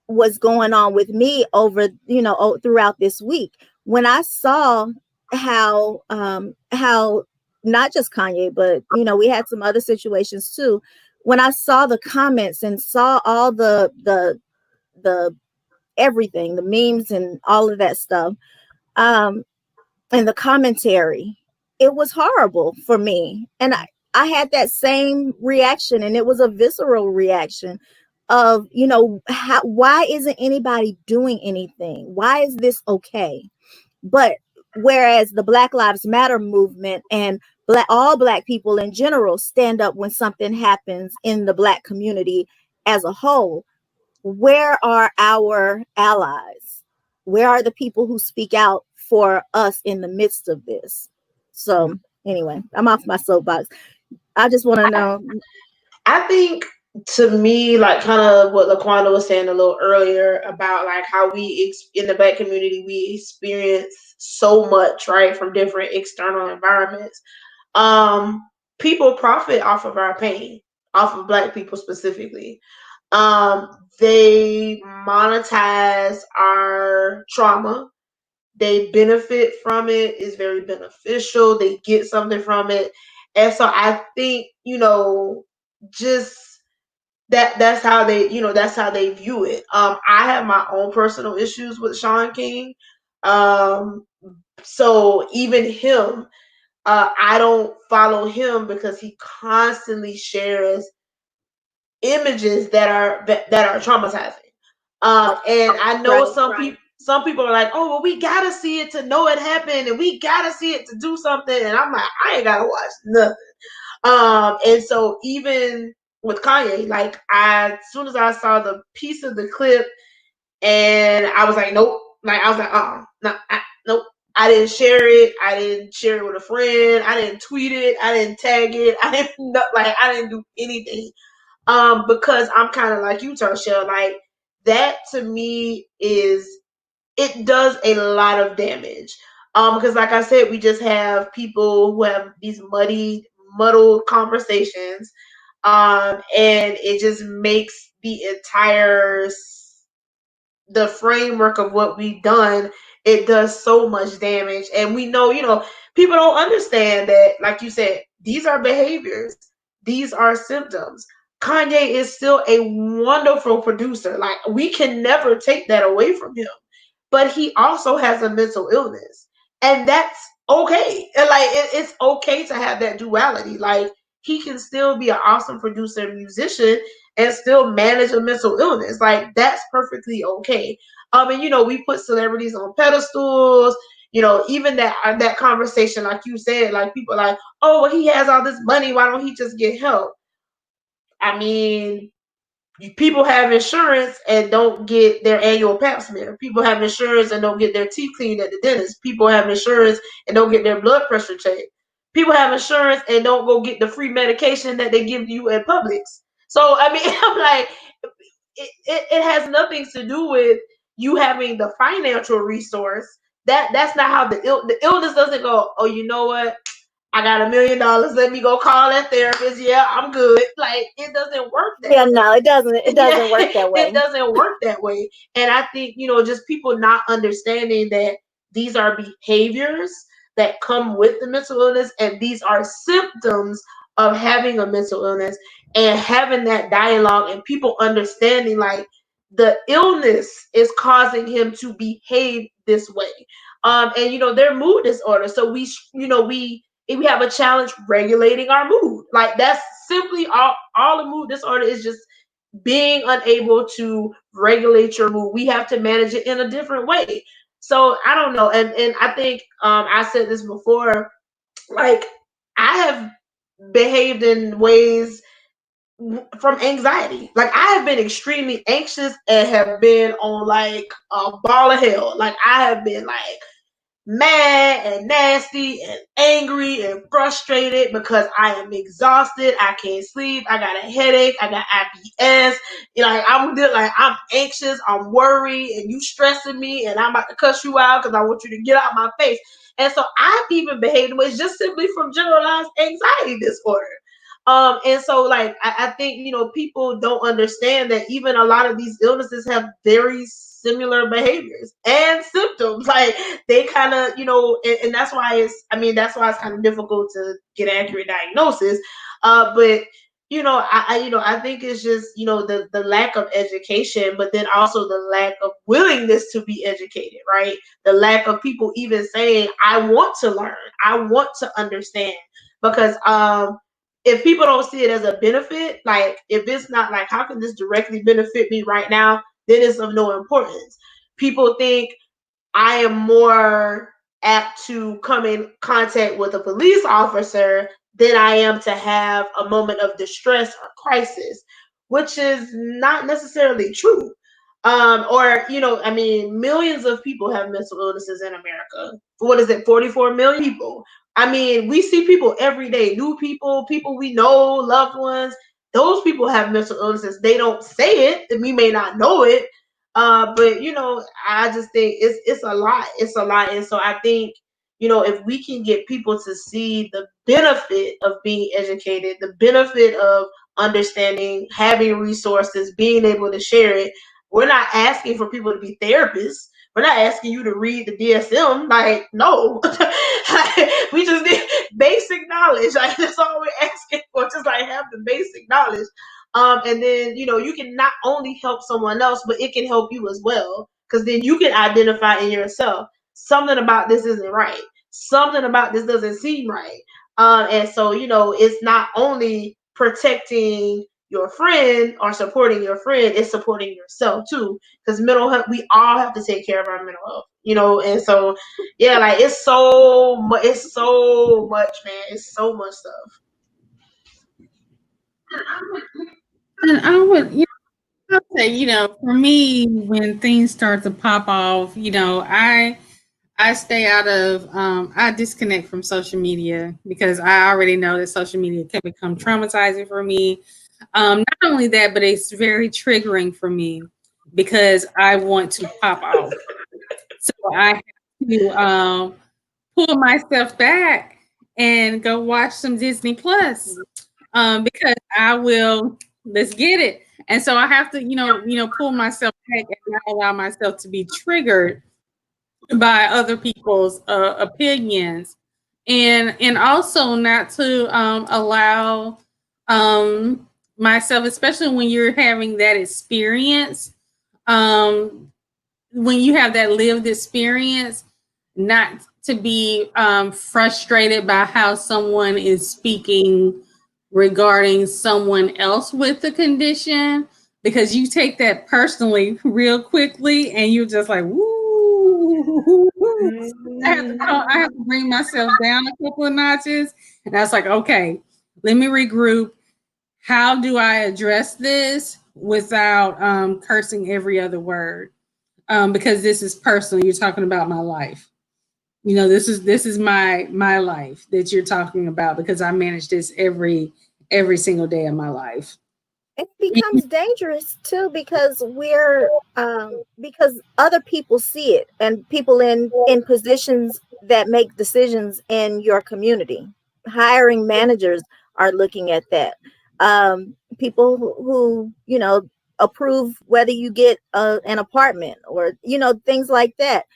[SPEAKER 2] was going on with me over, throughout this week, when I saw how not just Kanye, but we had some other situations too. When I saw the comments and saw all the everything, the memes and all of that stuff, and the commentary, it was horrible for me. And I had that same reaction, and it was a visceral reaction of, why isn't anybody doing anything? Why is this okay? But whereas the Black Lives Matter movement and all Black people in general stand up when something happens in the Black community as a whole, where are our allies? Where are the people who speak out for us in the midst of this? So anyway, I'm off my soapbox. I just want to know.
[SPEAKER 3] I think, to me, like kind of what LaQuanda was saying a little earlier about like how we in the Black community, we experience so much, right, from different external environments. People profit off of our pain, off of Black people specifically. They monetize our trauma. They benefit from it. It's very beneficial. They get something from it. And so I think, just that's how they, that's how they view it. I have my own personal issues with Shaun King. So even him, I don't follow him because he constantly shares images that are traumatizing. And I know some people are like, oh, well, we gotta see it to know it happened, and we gotta see it to do something. And I'm like, I ain't gotta watch nothing. And so even with Kanye, like as soon as I saw the piece of the clip, and I was like, nope. Like I was like, nope. I didn't share it. I didn't share it with a friend. I didn't tweet it. I didn't tag it. I didn't do anything. Because I'm kind of like you, Tershelle. Like that to me it does a lot of damage. Because like I said, we just have people who have these muddled conversations, and it just makes the framework of what we've done. It does so much damage, and we know, people don't understand that. Like you said, these are behaviors, these are symptoms. Kanye is still a wonderful producer. Like we can never take that away from him. But he also has a mental illness, and that's okay. And like it's okay to have that duality. Like he can still be an awesome producer and musician and still manage a mental illness. Like that's perfectly okay. And we put celebrities on pedestals even that conversation, like you said, like people are like, oh, well, he has all this money, why don't he just get help? I mean, people have insurance and don't get their annual pap smear. People have insurance and don't get their teeth cleaned at the dentist. People have insurance and don't get their blood pressure checked. People have insurance and don't go get the free medication that they give you at Publix. So I mean, I'm like, it has nothing to do with you having the financial resource. That's not how the illness doesn't go. Oh, you know what? I got $1 million. Let me go call that therapist. Yeah, I'm good. Like, it doesn't work that way.
[SPEAKER 2] No, it doesn't. It doesn't work that way.
[SPEAKER 3] It doesn't work that way. And I think, just people not understanding that these are behaviors that come with the mental illness, and these are symptoms of having a mental illness, and having that dialogue and people understanding like the illness is causing him to behave this way. And their mood disorder. So we have a challenge regulating our mood. Like, that's simply all the mood disorder is, just being unable to regulate your mood. We have to manage it in a different way. So I don't know. And I think I said this before, like, I have behaved in ways from anxiety. Like, I have been extremely anxious and have been on like a ball of hell. Like, I have been like mad and nasty and angry and frustrated because I am exhausted. I can't sleep. I got a headache. I got IBS. I'm anxious. I'm worried, and you stressing me, and I'm about to cuss you out because I want you to get out of my face. And so I've even behaved ways just simply from generalized anxiety disorder. And so, like, I think, people don't understand that even a lot of these illnesses have very similar behaviors and symptoms. Like, they kind of, and that's why it's kind of difficult to get accurate diagnosis. But I think it's just, the lack of education, but then also the lack of willingness to be educated, right? The lack of people even saying, I want to learn, I want to understand. Because if people don't see it as a benefit, like, if it's not like, how can this directly benefit me right now, then it's of no importance. People think I am more apt to come in contact with a police officer than I am to have a moment of distress or crisis, which is not necessarily true. Millions of people have mental illnesses in America. What is it, 44 million people? I mean, we see people every day, new people we know, loved ones. Those people have mental illnesses. They don't say it, and we may not know it. But I just think it's a lot. It's a lot. And so I think, if we can get people to see the benefit of being educated, the benefit of understanding, having resources, being able to share it. We're not asking for people to be therapists. We're not asking you to read the DSM. Like, no. We just need basic knowledge. Like, that's all we're asking for. Just like, have the basic knowledge. And then, you can not only help someone else, but it can help you as well. Because then you can identify in yourself, something about this isn't right. Something about this doesn't seem right. And so, it's not only protecting your friend or supporting your friend, it's supporting yourself too. Because mental health, we all have to take care of our mental health, and so, yeah, like, it's so much, man. It's so much stuff.
[SPEAKER 1] And I would, I'll say, for me, when things start to pop off, I stay out of, I disconnect from social media because I already know that social media can become traumatizing for me. Not only that, but it's very triggering for me because I want to pop off. So I have to pull myself back and go watch some Disney Plus because let's get it. And so I have to, pull myself back and not allow myself to be triggered by other people's opinions, and also not to allow myself, especially when you're having that experience, when you have that lived experience, not to be frustrated by how someone is speaking regarding someone else with the condition, because you take that personally real quickly and you're just like, woo, I have to bring myself down a couple of notches. And I was like, okay, let me regroup. How do I address this without cursing every other word? Because this is personal. You're talking about my life. You know, this is my life that you're talking about, because I manage this every single day of my life.
[SPEAKER 2] It becomes dangerous too, because we're because other people see it, and people in positions that make decisions in your community, hiring managers are looking at that. People who you know approve whether you get an apartment, or you know, things like that.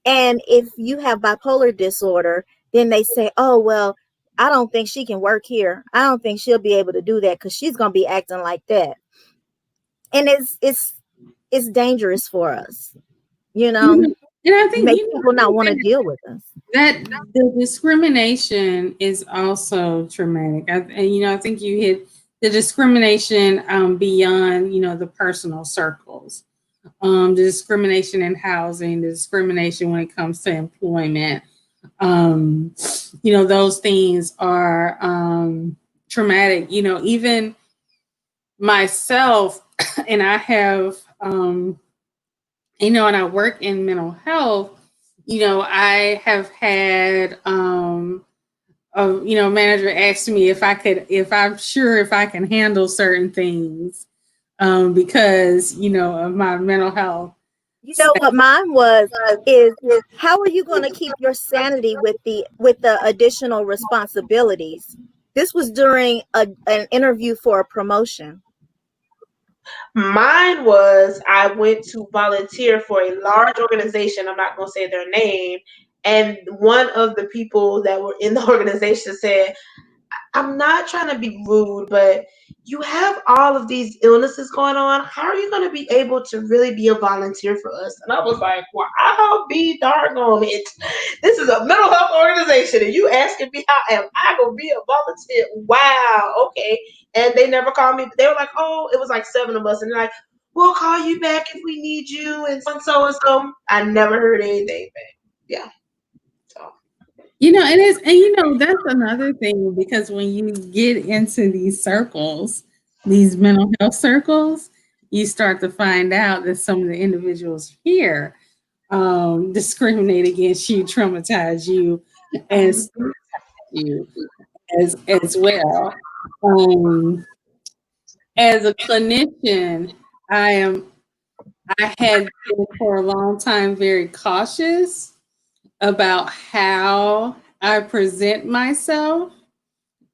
[SPEAKER 2] And if you have bipolar disorder, then they say, oh well, I don't think she can work here, I don't think she'll be able to do that because she's going to be acting like that. And it's dangerous for us, you know.
[SPEAKER 1] And I think
[SPEAKER 2] make people not want to deal with us.
[SPEAKER 1] That the discrimination is also traumatic. And you know, I think you hit the discrimination beyond, you know, the personal circles, the discrimination in housing, the discrimination when it comes to employment. You know, those things are traumatic. You know, even myself, and I have, you know, and I work in mental health. You know, I have had, you know, manager asked me if I'm sure if I can handle certain things, because, you know, of my mental health.
[SPEAKER 2] You know what mine was is how are you going to keep your sanity with the additional responsibilities? This was during an interview for a promotion.
[SPEAKER 3] Mine was, I went to volunteer for a large organization. I'm not going to say their name. And one of the people that were in the organization said, I'm not trying to be rude, but you have all of these illnesses going on. How are you going to be able to really be a volunteer for us? And I was like, well, I'll be doggone it. This is a mental health organization, and you asking me how am I going to be a volunteer? Wow, okay. And they never called me. They were like, oh, it was like 7 of us. And they're like, we'll call you back if we need you, and so and so. I never heard anything back. Yeah. So.
[SPEAKER 1] You know, and you know, that's another thing, because when you get into these circles, these mental health circles, you start to find out that some of the individuals here discriminate against you, traumatize you, and you as well. As a clinician, I had been for a long time very cautious about how I present myself,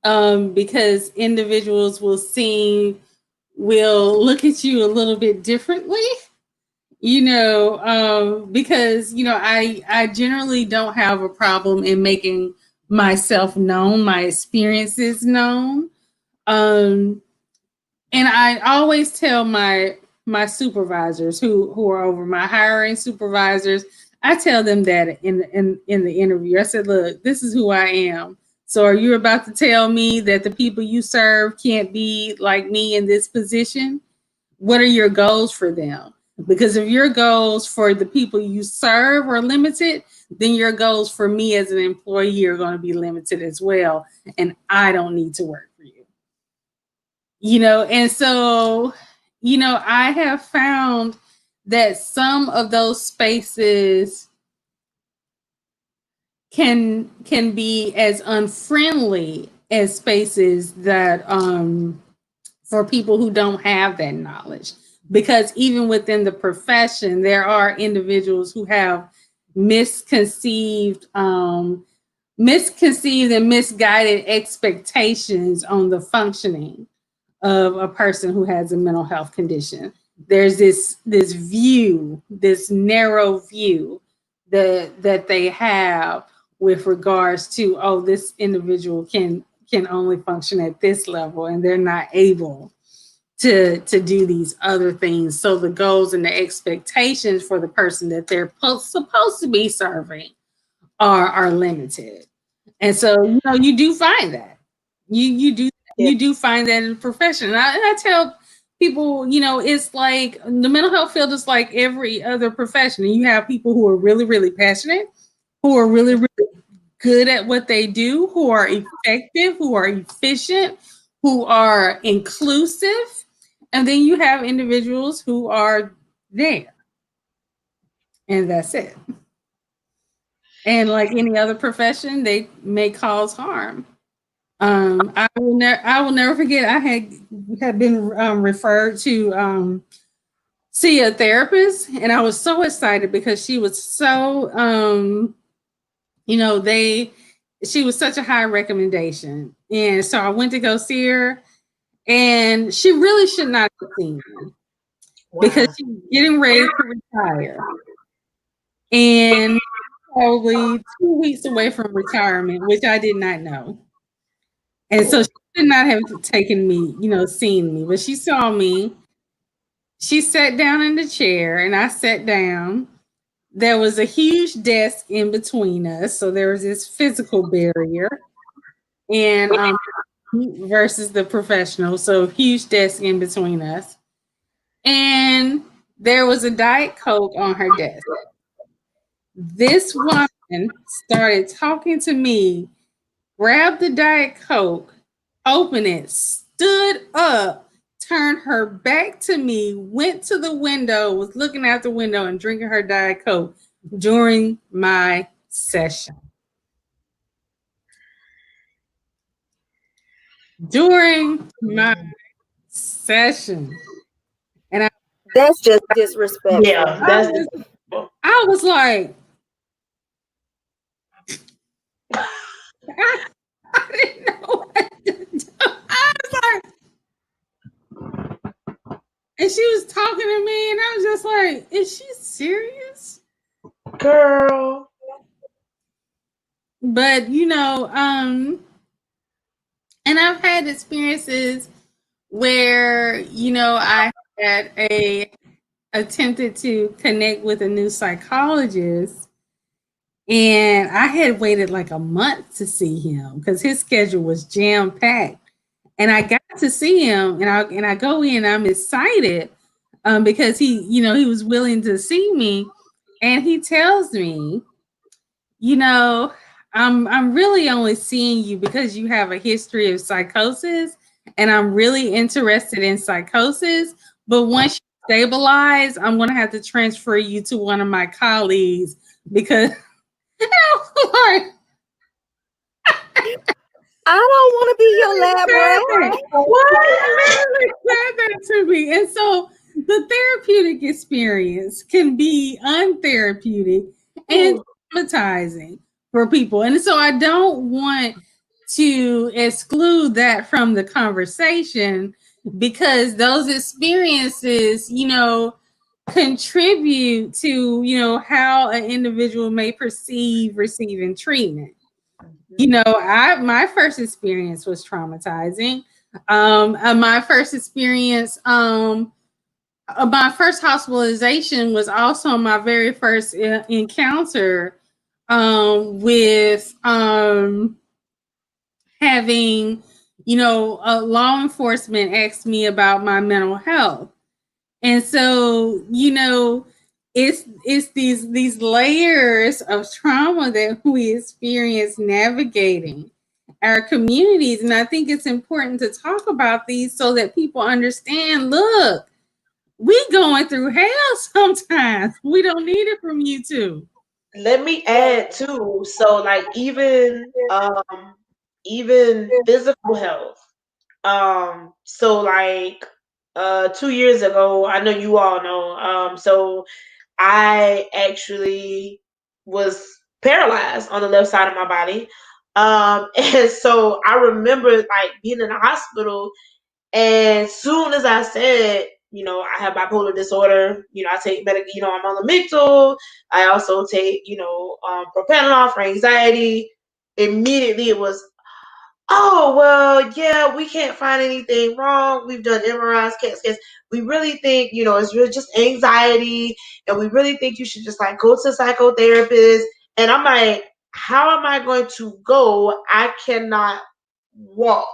[SPEAKER 1] because individuals will look at you a little bit differently, you know, because, you know, I generally don't have a problem in making myself known, my experiences known. And I always tell my supervisors who are over, my hiring supervisors, I tell them that in the interview. I said, look, this is who I am. So are you about to tell me that the people you serve can't be like me in this position? What are your goals for them? Because if your goals for the people you serve are limited, then your goals for me as an employee are going to be limited as well. And I don't need to work for you. You know, and so, you know, I have found that some of those spaces can be as unfriendly as spaces that for people who don't have that knowledge. Because even within the profession, there are individuals who have misconceived and misguided expectations on the functioning of a person who has a mental health condition. There's this view, this narrow view that they have with regards to, oh, this individual can only function at this level, and they're not able to do these other things. So the goals and the expectations for the person that they're supposed to be serving are limited. And so, you know, you do find that. You do find that in the profession. And I tell people, it's like the mental health field is like every other profession. And you have people who are really, really passionate, who are really, really good at what they do, who are effective, who are efficient, who are inclusive. And then you have individuals who are there. And that's it. And like any other profession, they may cause harm. I will never forget. I had been referred to see a therapist, and I was so excited because she was so she was such a high recommendation, and so I went to go see her, and she really should not have seen me because she was getting ready to retire, and probably 2 weeks away from retirement, which I did not know. And so she should not have taken me, seen me, but she saw me. She sat down in the chair and I sat down. There was a huge desk in between us. So there was this physical barrier and versus the professional. So huge desk in between us. And there was a Diet Coke on her desk. This woman started talking to me, grabbed the Diet Coke, opened it, stood up, turned her back to me, went to the window, was looking out the window and drinking her Diet Coke during my session. During my session. And
[SPEAKER 2] that's just disrespectful.
[SPEAKER 3] Yeah,
[SPEAKER 1] I was like, I didn't know what to do. I was like, and she was talking to me, and I was just like, is she serious?
[SPEAKER 3] Girl.
[SPEAKER 1] But, and I've had experiences where, I had attempted to connect with a new psychologist, and I had waited like a month to see him because his schedule was jam-packed. And I got to see him, and I go in, I'm excited because he was willing to see me, and he tells me, I'm really only seeing you because you have a history of psychosis, and I'm really interested in psychosis. But once you stabilize, I'm going to have to transfer you to one of my colleagues because I
[SPEAKER 2] don't want to be your lab rat.
[SPEAKER 1] What? Said that to me. And so the therapeutic experience can be untherapeutic and traumatizing for people. And so I don't want to exclude that from the conversation because those experiences, contribute to, how an individual may perceive receiving treatment. My first experience was traumatizing. My first experience, my first hospitalization was also my very first encounter with having, law enforcement ask me about my mental health. And so, it's these layers of trauma that we experience navigating our communities. And I think it's important to talk about these so that people understand, look, we going through hell sometimes. We don't need it from you too.
[SPEAKER 3] Let me add too. So like even physical health. So like 2 years ago, I know you all know, so I actually was paralyzed on the left side of my body. And so I remember like being in the hospital, and soon as I said, I have bipolar disorder, I take I'm on Lamictal. I also take, propranolol for anxiety. Immediately it was, oh, well, yeah, we can't find anything wrong. We've done MRIs, CAT scans. We really think, it's really just anxiety. And we really think you should just like go to a psychotherapist. And I'm like, how am I going to go? I cannot walk.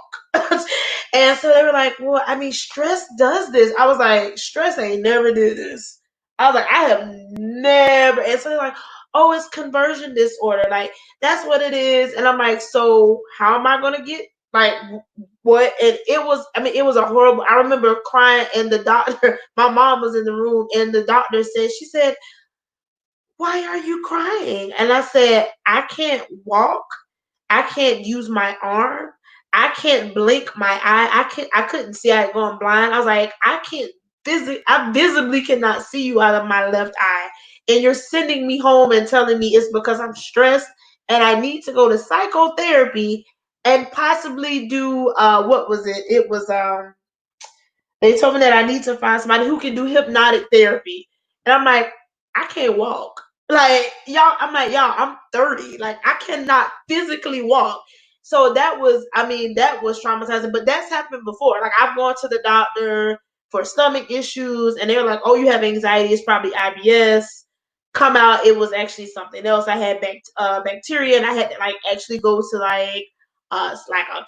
[SPEAKER 3] And so they were like, well, I mean, stress does this. I was like, stress ain't never did this. I was like, I have never. And so they're like, oh, it's conversion disorder. Like, that's what it is. And I'm like, so how am I going to get, like, what? And it was, I mean, it was a horrible, I remember crying, and the doctor, my mom was in the room, and the doctor said, she said, why are you crying? And I said, I can't walk. I can't use my arm. I can't blink my eye. I couldn't see. I had gone blind. I was like, I visibly cannot see you out of my left eye. And you're sending me home and telling me it's because I'm stressed and I need to go to psychotherapy and possibly do what was it? It was they told me that I need to find somebody who can do hypnotic therapy. And I'm like, I can't walk. Like, y'all, I'm like, y'all, I'm 30. Like, I cannot physically walk. So that was, I mean, that was traumatizing. But that's happened before. Like, I've gone to the doctor for stomach issues, and they were like, oh, you have anxiety. It's probably IBS. Come out, it was actually something else. I had bacteria, and I had to, like, actually go to, like a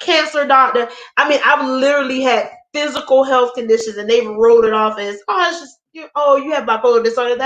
[SPEAKER 3] cancer doctor. I mean, I've literally had physical health conditions, and they've wrote it off as, oh, it's just you have bipolar disorder.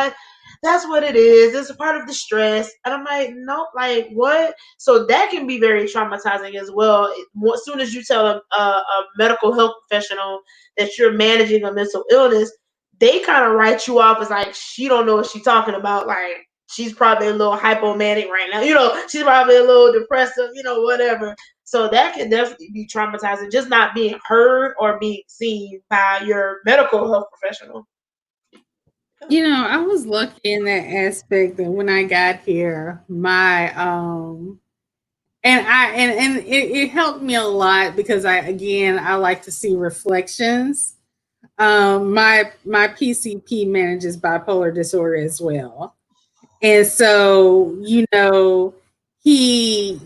[SPEAKER 3] That's what it is. It's a part of the stress. And I'm like, no, like what? So that can be very traumatizing as well. As soon as you tell a medical health professional that you're managing a mental illness, they kind of write you off as like, she don't know what she's talking about. Like, she's probably a little hypomanic right now. She's probably a little depressive, whatever. So that can definitely be traumatizing, just not being heard or being seen by your medical health professional.
[SPEAKER 1] I was lucky in that aspect that when I got here, my and it helped me a lot because I like to see reflections. My PCP manages bipolar disorder as well. And so, he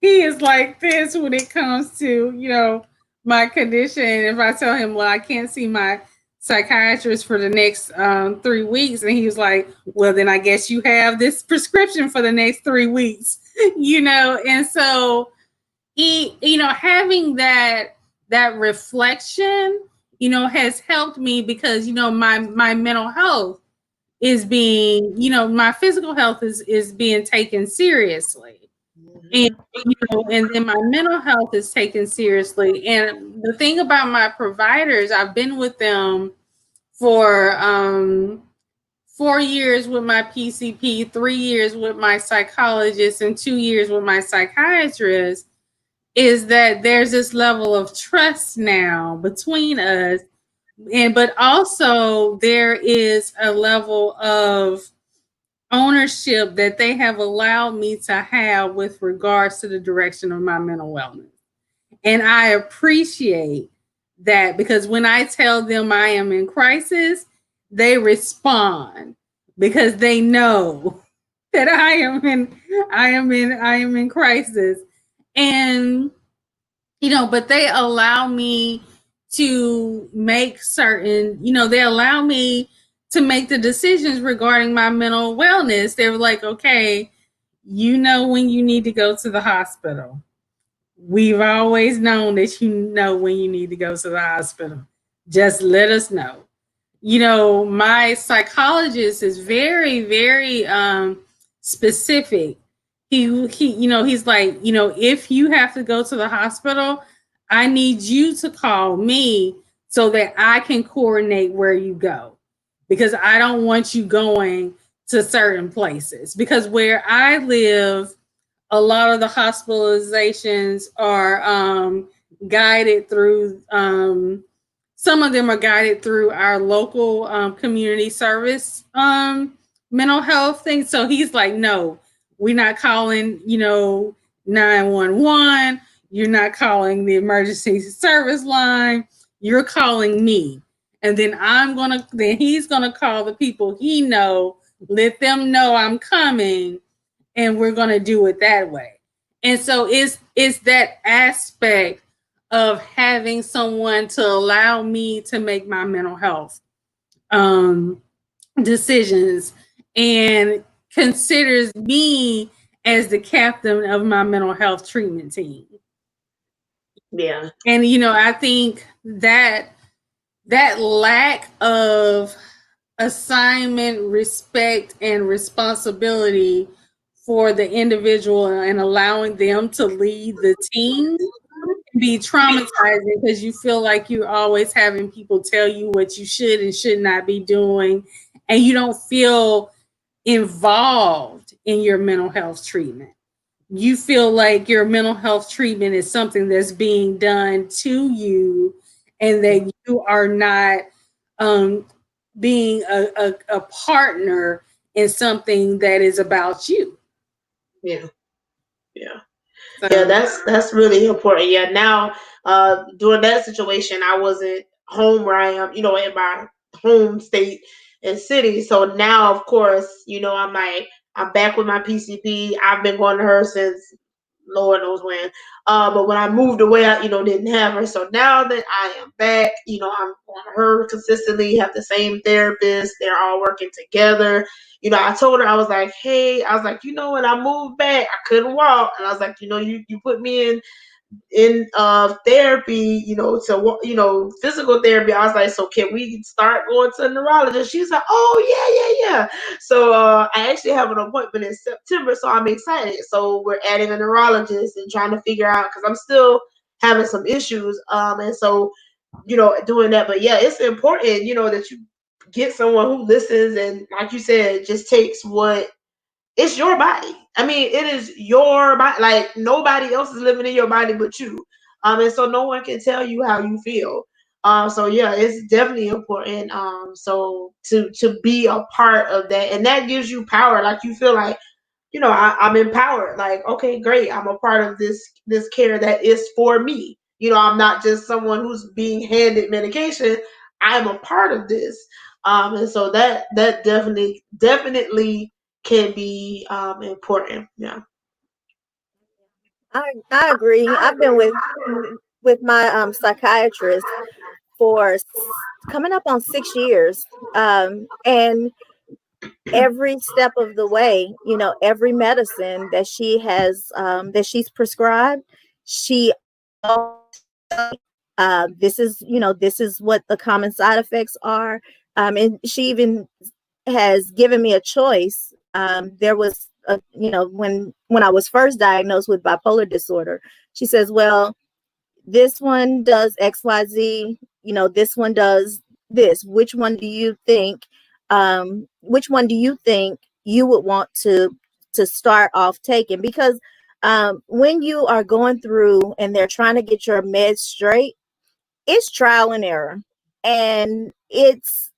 [SPEAKER 1] is like this when it comes to, my condition. If I tell him, well, I can't see my psychiatrist for the next 3 weeks, and he was like, well, then I guess you have this prescription for the next 3 weeks, and so having that reflection, has helped me because, my mental health is being, my physical health is being taken seriously. And and then my mental health is taken seriously. And the thing about my providers, I've been with them for 4 years with my PCP, 3 years with my psychologist, and 2 years with my psychiatrist, is that there's this level of trust now between us. But also there is a level of ownership that they have allowed me to have with regards to the direction of my mental wellness. And I appreciate that because when I tell them I am in crisis, they respond because they know that I am in crisis. And but they allow me to make certain, they allow me to make the decisions regarding my mental wellness. They were like, okay, when you need to go to the hospital. We've always known that when you need to go to the hospital. Just let us know. My psychologist is very, very specific. He's like, if you have to go to the hospital, I need you to call me so that I can coordinate where you go, because I don't want you going to certain places, because where I live, a lot of the hospitalizations are guided through, some of them are guided through our local community service mental health thing. So he's like, no, we're not calling, 911. You're not calling the emergency service line. You're calling me. And then he's going to call the people he know, let them know I'm coming, and we're going to do it that way. And so it's that aspect of having someone to allow me to make my mental health decisions and considers me as the captain of my mental health treatment team.
[SPEAKER 3] Yeah.
[SPEAKER 1] And I think that lack of assignment, respect, and responsibility for the individual and allowing them to lead the team can be traumatizing, because you feel like you're always having people tell you what you should and should not be doing, and you don't feel involved in your mental health treatment. You feel like your mental health treatment is something that's being done to you, and that you are not um, being a partner in something that is about you.
[SPEAKER 3] Yeah. Yeah.
[SPEAKER 1] So,
[SPEAKER 3] Yeah, that's really important. Yeah. Now, during that situation, I wasn't home where I am, in my home state and city. So now, of course, I'm back with my PCP. I've been going to her since Lord knows when. But when I moved away, I, didn't have her. So now that I am back, I'm on her consistently, have the same therapist. They're all working together. I told her, I was like, hey, I was like, when I moved back, I couldn't walk. And I was like, you put me in therapy, physical therapy. I was like, so can we start going to a neurologist? She's like, oh yeah. So I actually have an appointment in September, so I'm excited. So we're adding a neurologist and trying to figure out, because I'm still having some issues. And so, doing that. But yeah, it's important, that you get someone who listens, and like you said, just takes what it's your body. I mean, it is your body. Like, nobody else is living in your body but you. And so no one can tell you how you feel. So yeah, it's definitely important. So to be a part of that, and that gives you power. Like, you feel like, I'm empowered. Like, okay, great. I'm a part of this care that is for me. I'm not just someone who's being handed medication. I'm a part of this. And so that definitely can be important. Yeah.
[SPEAKER 2] I agree. I've been with my psychiatrist for coming up on 6 years, and every step of the way, every medicine that she has that she's prescribed, she this is what the common side effects are, and she even has given me a choice. There was when I was first diagnosed with bipolar disorder, she says, well, this one does XYZ, this one does this. Which one do you think you would want to start off taking? Because when you are going through and they're trying to get your meds straight, it's trial and error, and it's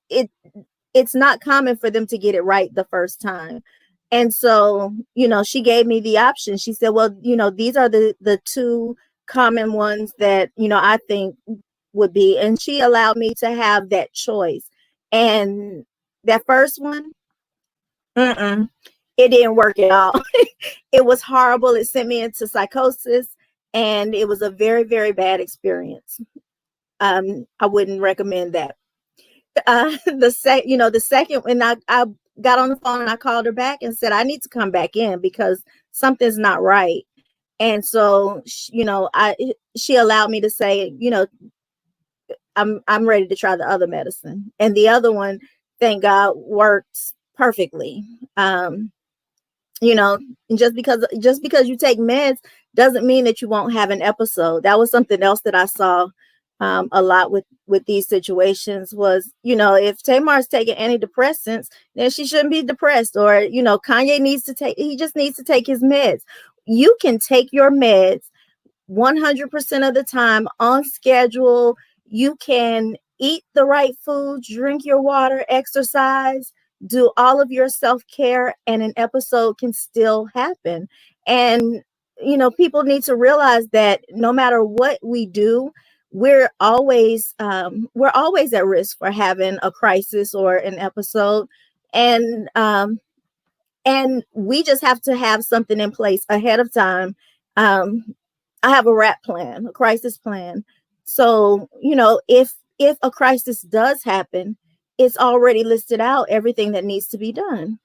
[SPEAKER 2] not common for them to get it right the first time. And so, she gave me the option. She said, well, these are the two common ones that, I think would be, and she allowed me to have that choice. And that first one, it didn't work at all. It was horrible. It sent me into psychosis, and it was a very, very bad experience. I wouldn't recommend that. The second, when I got on the phone and I called her back and said, I need to come back in because something's not right. And so, she allowed me to say, I'm ready to try the other medicine. And the other one, thank God, works perfectly. Just because you take meds doesn't mean that you won't have an episode. That was something else that I saw a lot with these situations was, if Tamar's taking antidepressants, then she shouldn't be depressed. Or, Kanye he just needs to take his meds. You can take your meds 100% of the time on schedule. You can eat the right food, drink your water, exercise, do all of your self-care, and an episode can still happen. And, people need to realize that no matter what we do, we're always at risk for having a crisis or an episode. And we just have to have something in place ahead of time. I have a RAP plan, a crisis plan. So, if a crisis does happen, it's already listed out everything that needs to be done.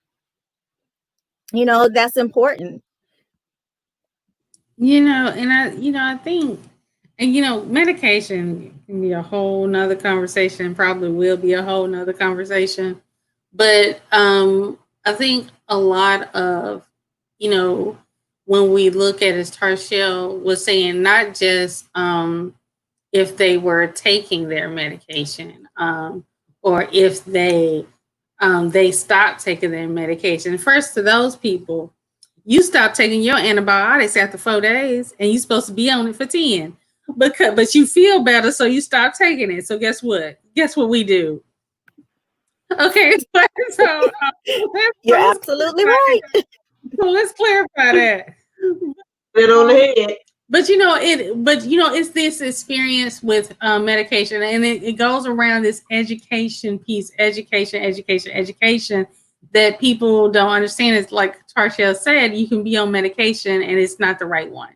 [SPEAKER 2] That's important.
[SPEAKER 1] and I think And medication can be a whole nother conversation, probably will be a whole nother conversation. But I think a lot of, you know, when we look at, as Tarshell was saying, not just if they were taking their medication, or if they stopped taking their medication. First, to those people, you stop taking your antibiotics after 4 days, and you're supposed to be on it for 10. But you feel better, so you stop taking it. So guess what? Guess what we do? Okay, so
[SPEAKER 2] You're absolutely right.
[SPEAKER 1] So let's clarify that.
[SPEAKER 3] Bit on the head.
[SPEAKER 1] But it's this experience with medication, and it goes around this education piece, education that people don't understand. It's like Tarshell said, you can be on medication and it's not the right one,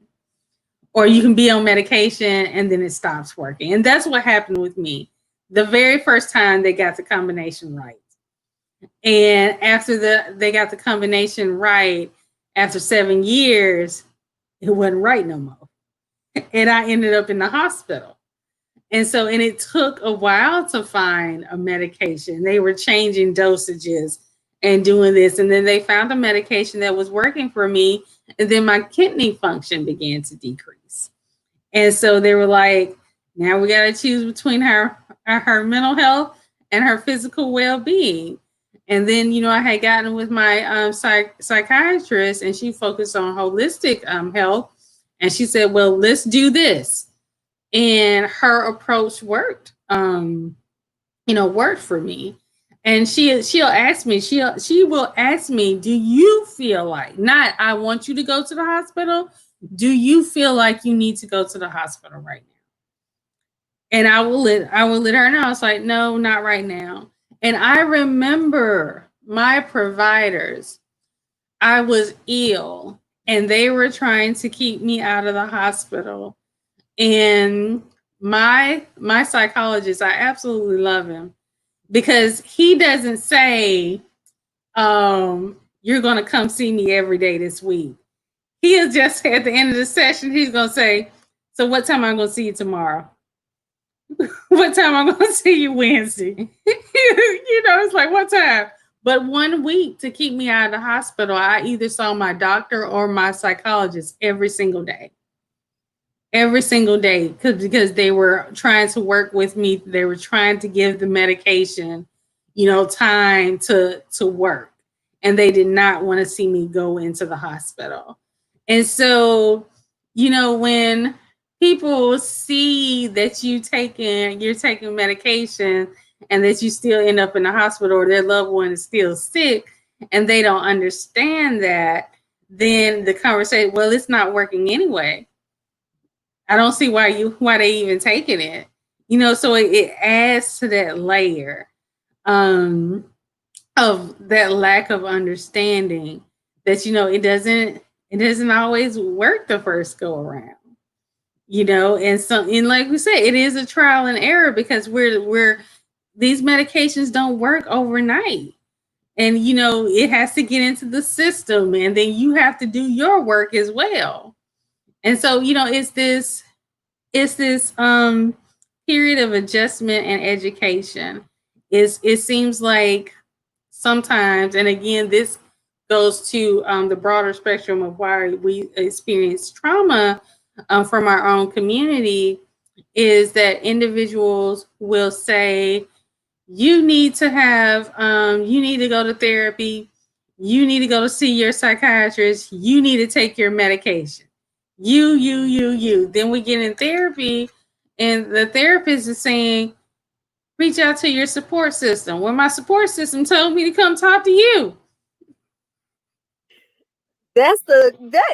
[SPEAKER 1] or you can be on medication and then it stops working. And that's what happened with me. The very first time they got the combination right, and after they got the combination right, after 7 years, it wasn't right no more. And I ended up in the hospital. And it took a while to find a medication. They were changing dosages and doing this. And then they found a medication that was working for me. And then my kidney function began to decrease. And so they were like, now we got to choose between her mental health and her physical well-being. And then, I had gotten with my psychiatrist, and she focused on holistic health. And she said, well, let's do this. And her approach worked, worked for me. And she will ask me, do you feel like, not, I want you to go to the hospital. Do you feel like you need to go to the hospital right now? And I will let her know. I was like, no, not right now. And I remember my providers, I was ill, and they were trying to keep me out of the hospital. And my psychologist, I absolutely love him, because he doesn't say, you're going to come see me every day this week. He'll just, at the end of the session, he's going to say, so what time am I going to see you tomorrow? What time am I going to see you Wednesday? It's like, what time? But 1 week to keep me out of the hospital, I either saw my doctor or my psychologist every single day. Every single day, because they were trying to work with me. They were trying to give the medication, time to work. And they did not want to see me go into the hospital. And so, when people see that you're taking medication, and that you still end up in the hospital, or their loved one is still sick, and they don't understand that, then the conversation, well, it's not working anyway. I don't see why they even taking it. So it adds to that layer of that lack of understanding that, it doesn't always work the first go around. And like we said, it is a trial and error, because these medications don't work overnight. And, it has to get into the system, and then you have to do your work as well. And so, it's this period of adjustment and education. It seems like sometimes, and again, this goes to the broader spectrum of why we experience trauma from our own community, is that individuals will say, you need to go to therapy. You need to go to see your psychiatrist. You need to take your medication. You. Then we get in therapy, and the therapist is saying, reach out to your support system. Well, my support system told me to come talk to you.
[SPEAKER 2] That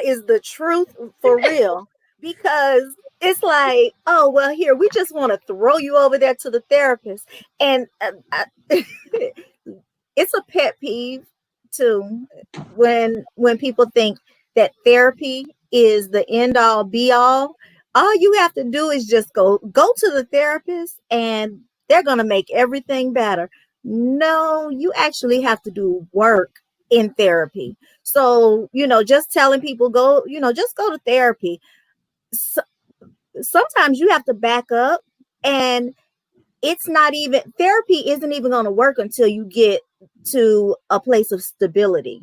[SPEAKER 2] is the truth for real, because it's like, oh, well, here, we just want to throw you over there to the therapist. And it's a pet peeve too, when people think that therapy is the end all be all. All you have to do is just go to the therapist, and they're going to make everything better. No, you actually have to do work in therapy. So, just telling people just go to therapy. So, sometimes you have to back up, and it's not even, therapy isn't even going to work until you get to a place of stability.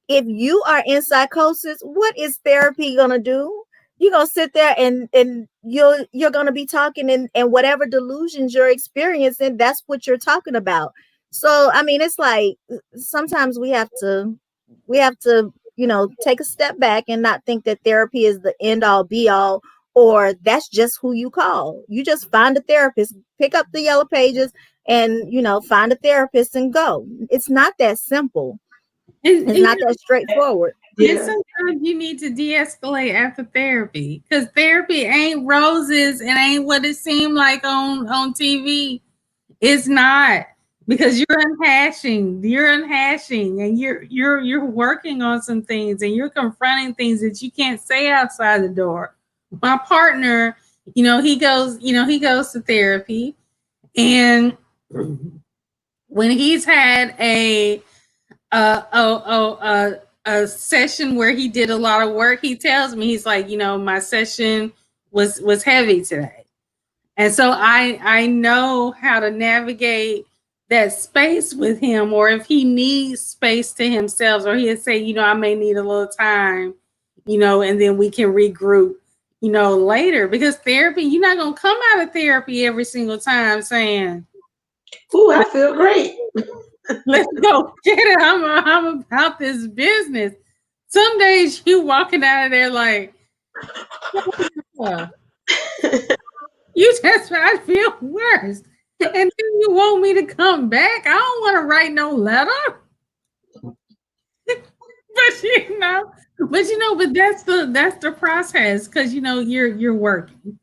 [SPEAKER 2] If you are in psychosis, what is therapy going to do? You're going to sit there and you're going to be talking, and whatever delusions you're experiencing, that's what you're talking about. So, I mean, it's like sometimes we have to, take a step back and not think that therapy is the end all be all, or that's just who you call. You just find a therapist, pick up the yellow pages and, find a therapist and go. It's not that simple. It's not that straightforward.
[SPEAKER 1] And sometimes you need to de-escalate after therapy, because therapy ain't roses and ain't what it seemed like on TV. It's not, because you're unhashing, and you're working on some things, and you're confronting things that you can't say outside the door. My partner, he goes to therapy, and when he's had a session where he did a lot of work, he tells me, he's like, my session was heavy today. And so I know how to navigate that space with him, or if he needs space to himself, or he'll say, I may need a little time, and then we can regroup, later, because therapy, you're not going to come out of therapy every single time saying,
[SPEAKER 3] "Ooh, I feel great.
[SPEAKER 1] Let's go get it. I'm about this business." Some days you walking out of there like, I feel worse. And then you want me to come back? I don't want to write no letter. but that's the process, because you're working.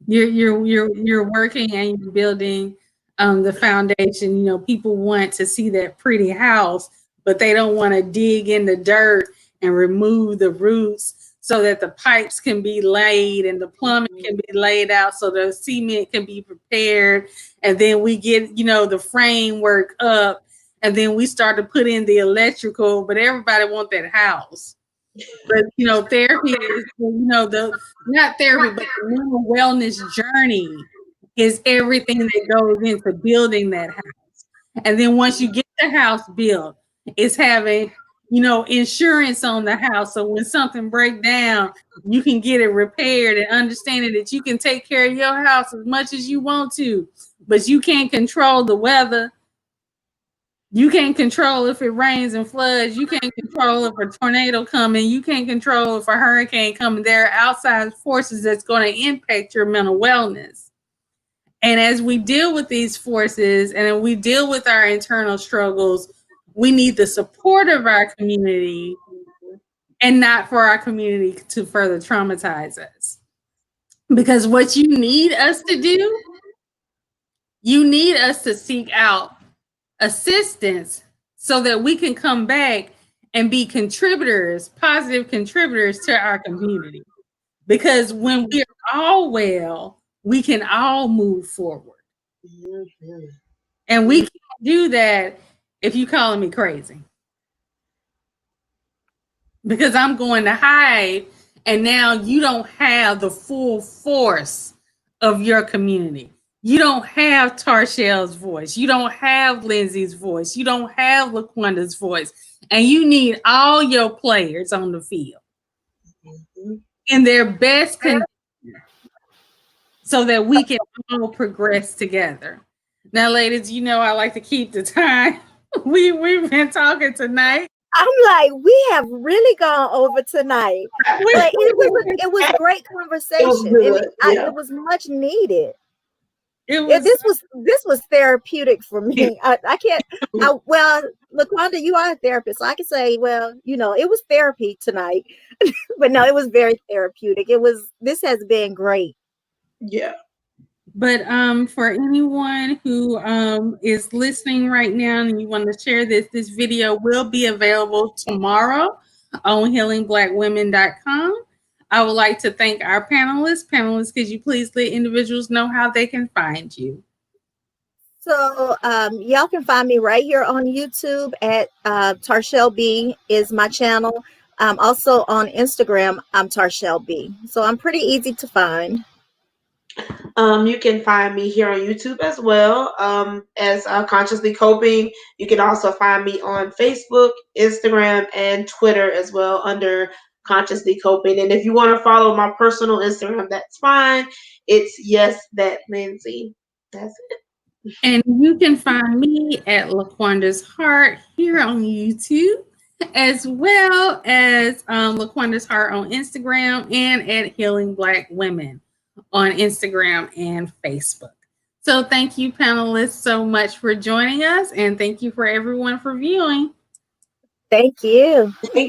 [SPEAKER 1] You're working, and you're building the foundation. People want to see that pretty house, but they don't want to dig in the dirt and remove the roots so that the pipes can be laid and the plumbing can be laid out, so the cement can be prepared, and then we get the framework up, and then we start to put in the electrical. But everybody want that house. But therapy is not therapy, but the mental wellness journey is everything that goes into building that house. And then once you get the house built, it's having insurance on the house, so when something breaks down, you can get it repaired, and understanding that you can take care of your house as much as you want to, but you can't control the weather. You can't control if it rains and floods. You can't control if a tornado coming. You can't control if a hurricane coming. There are outside forces that's going to impact your mental wellness. And as we deal with these forces, and we deal with our internal struggles, we need the support of our community, and not for our community to further traumatize us. Because what you need us to do, you need us to seek out assistance so that we can come back and be contributors, positive contributors to our community. Because when we're all well, we can all move forward. Mm-hmm. And we can't do that if you calling me crazy. Because I'm going to hide, and now you don't have the full force of your community. You don't have Tarshel's voice. You don't have Lindsay's voice. You don't have LaQuanda's voice. And you need all your players on the field in their best condition, so that we can all progress together. Now, ladies, I like to keep the time. We've been talking tonight.
[SPEAKER 2] I'm like, we have really gone over tonight. But it was great conversation. It was much needed. This was therapeutic for me. I can't. Well, LaQuanda, you are a therapist, so I can say, well, it was therapy tonight. But no, it was very therapeutic. This has been great.
[SPEAKER 3] Yeah.
[SPEAKER 1] But for anyone who is listening right now and you want to share this video will be available tomorrow on healingblackwomen.com. I would like to thank our panelists. Panelists, could you please let individuals know how they can find you?
[SPEAKER 2] So y'all can find me right here on YouTube at Tarshel B is my channel. Also on Instagram, I'm Tarshel B. So I'm pretty easy to find.
[SPEAKER 3] You can find me here on YouTube as well, as Consciously Coping. You can also find me on Facebook, Instagram, and Twitter as well under Consciously Coping. And if you want to follow my personal Instagram, that's fine. It's Yes That Lindsay. That's it.
[SPEAKER 1] And you can find me at LaQuanda's Heart here on YouTube, as well as LaQuanda's Heart on Instagram, and at Healing Black Women on Instagram and Facebook. So thank you, panelists, so much for joining us, and thank you for everyone for viewing.
[SPEAKER 2] Thank you.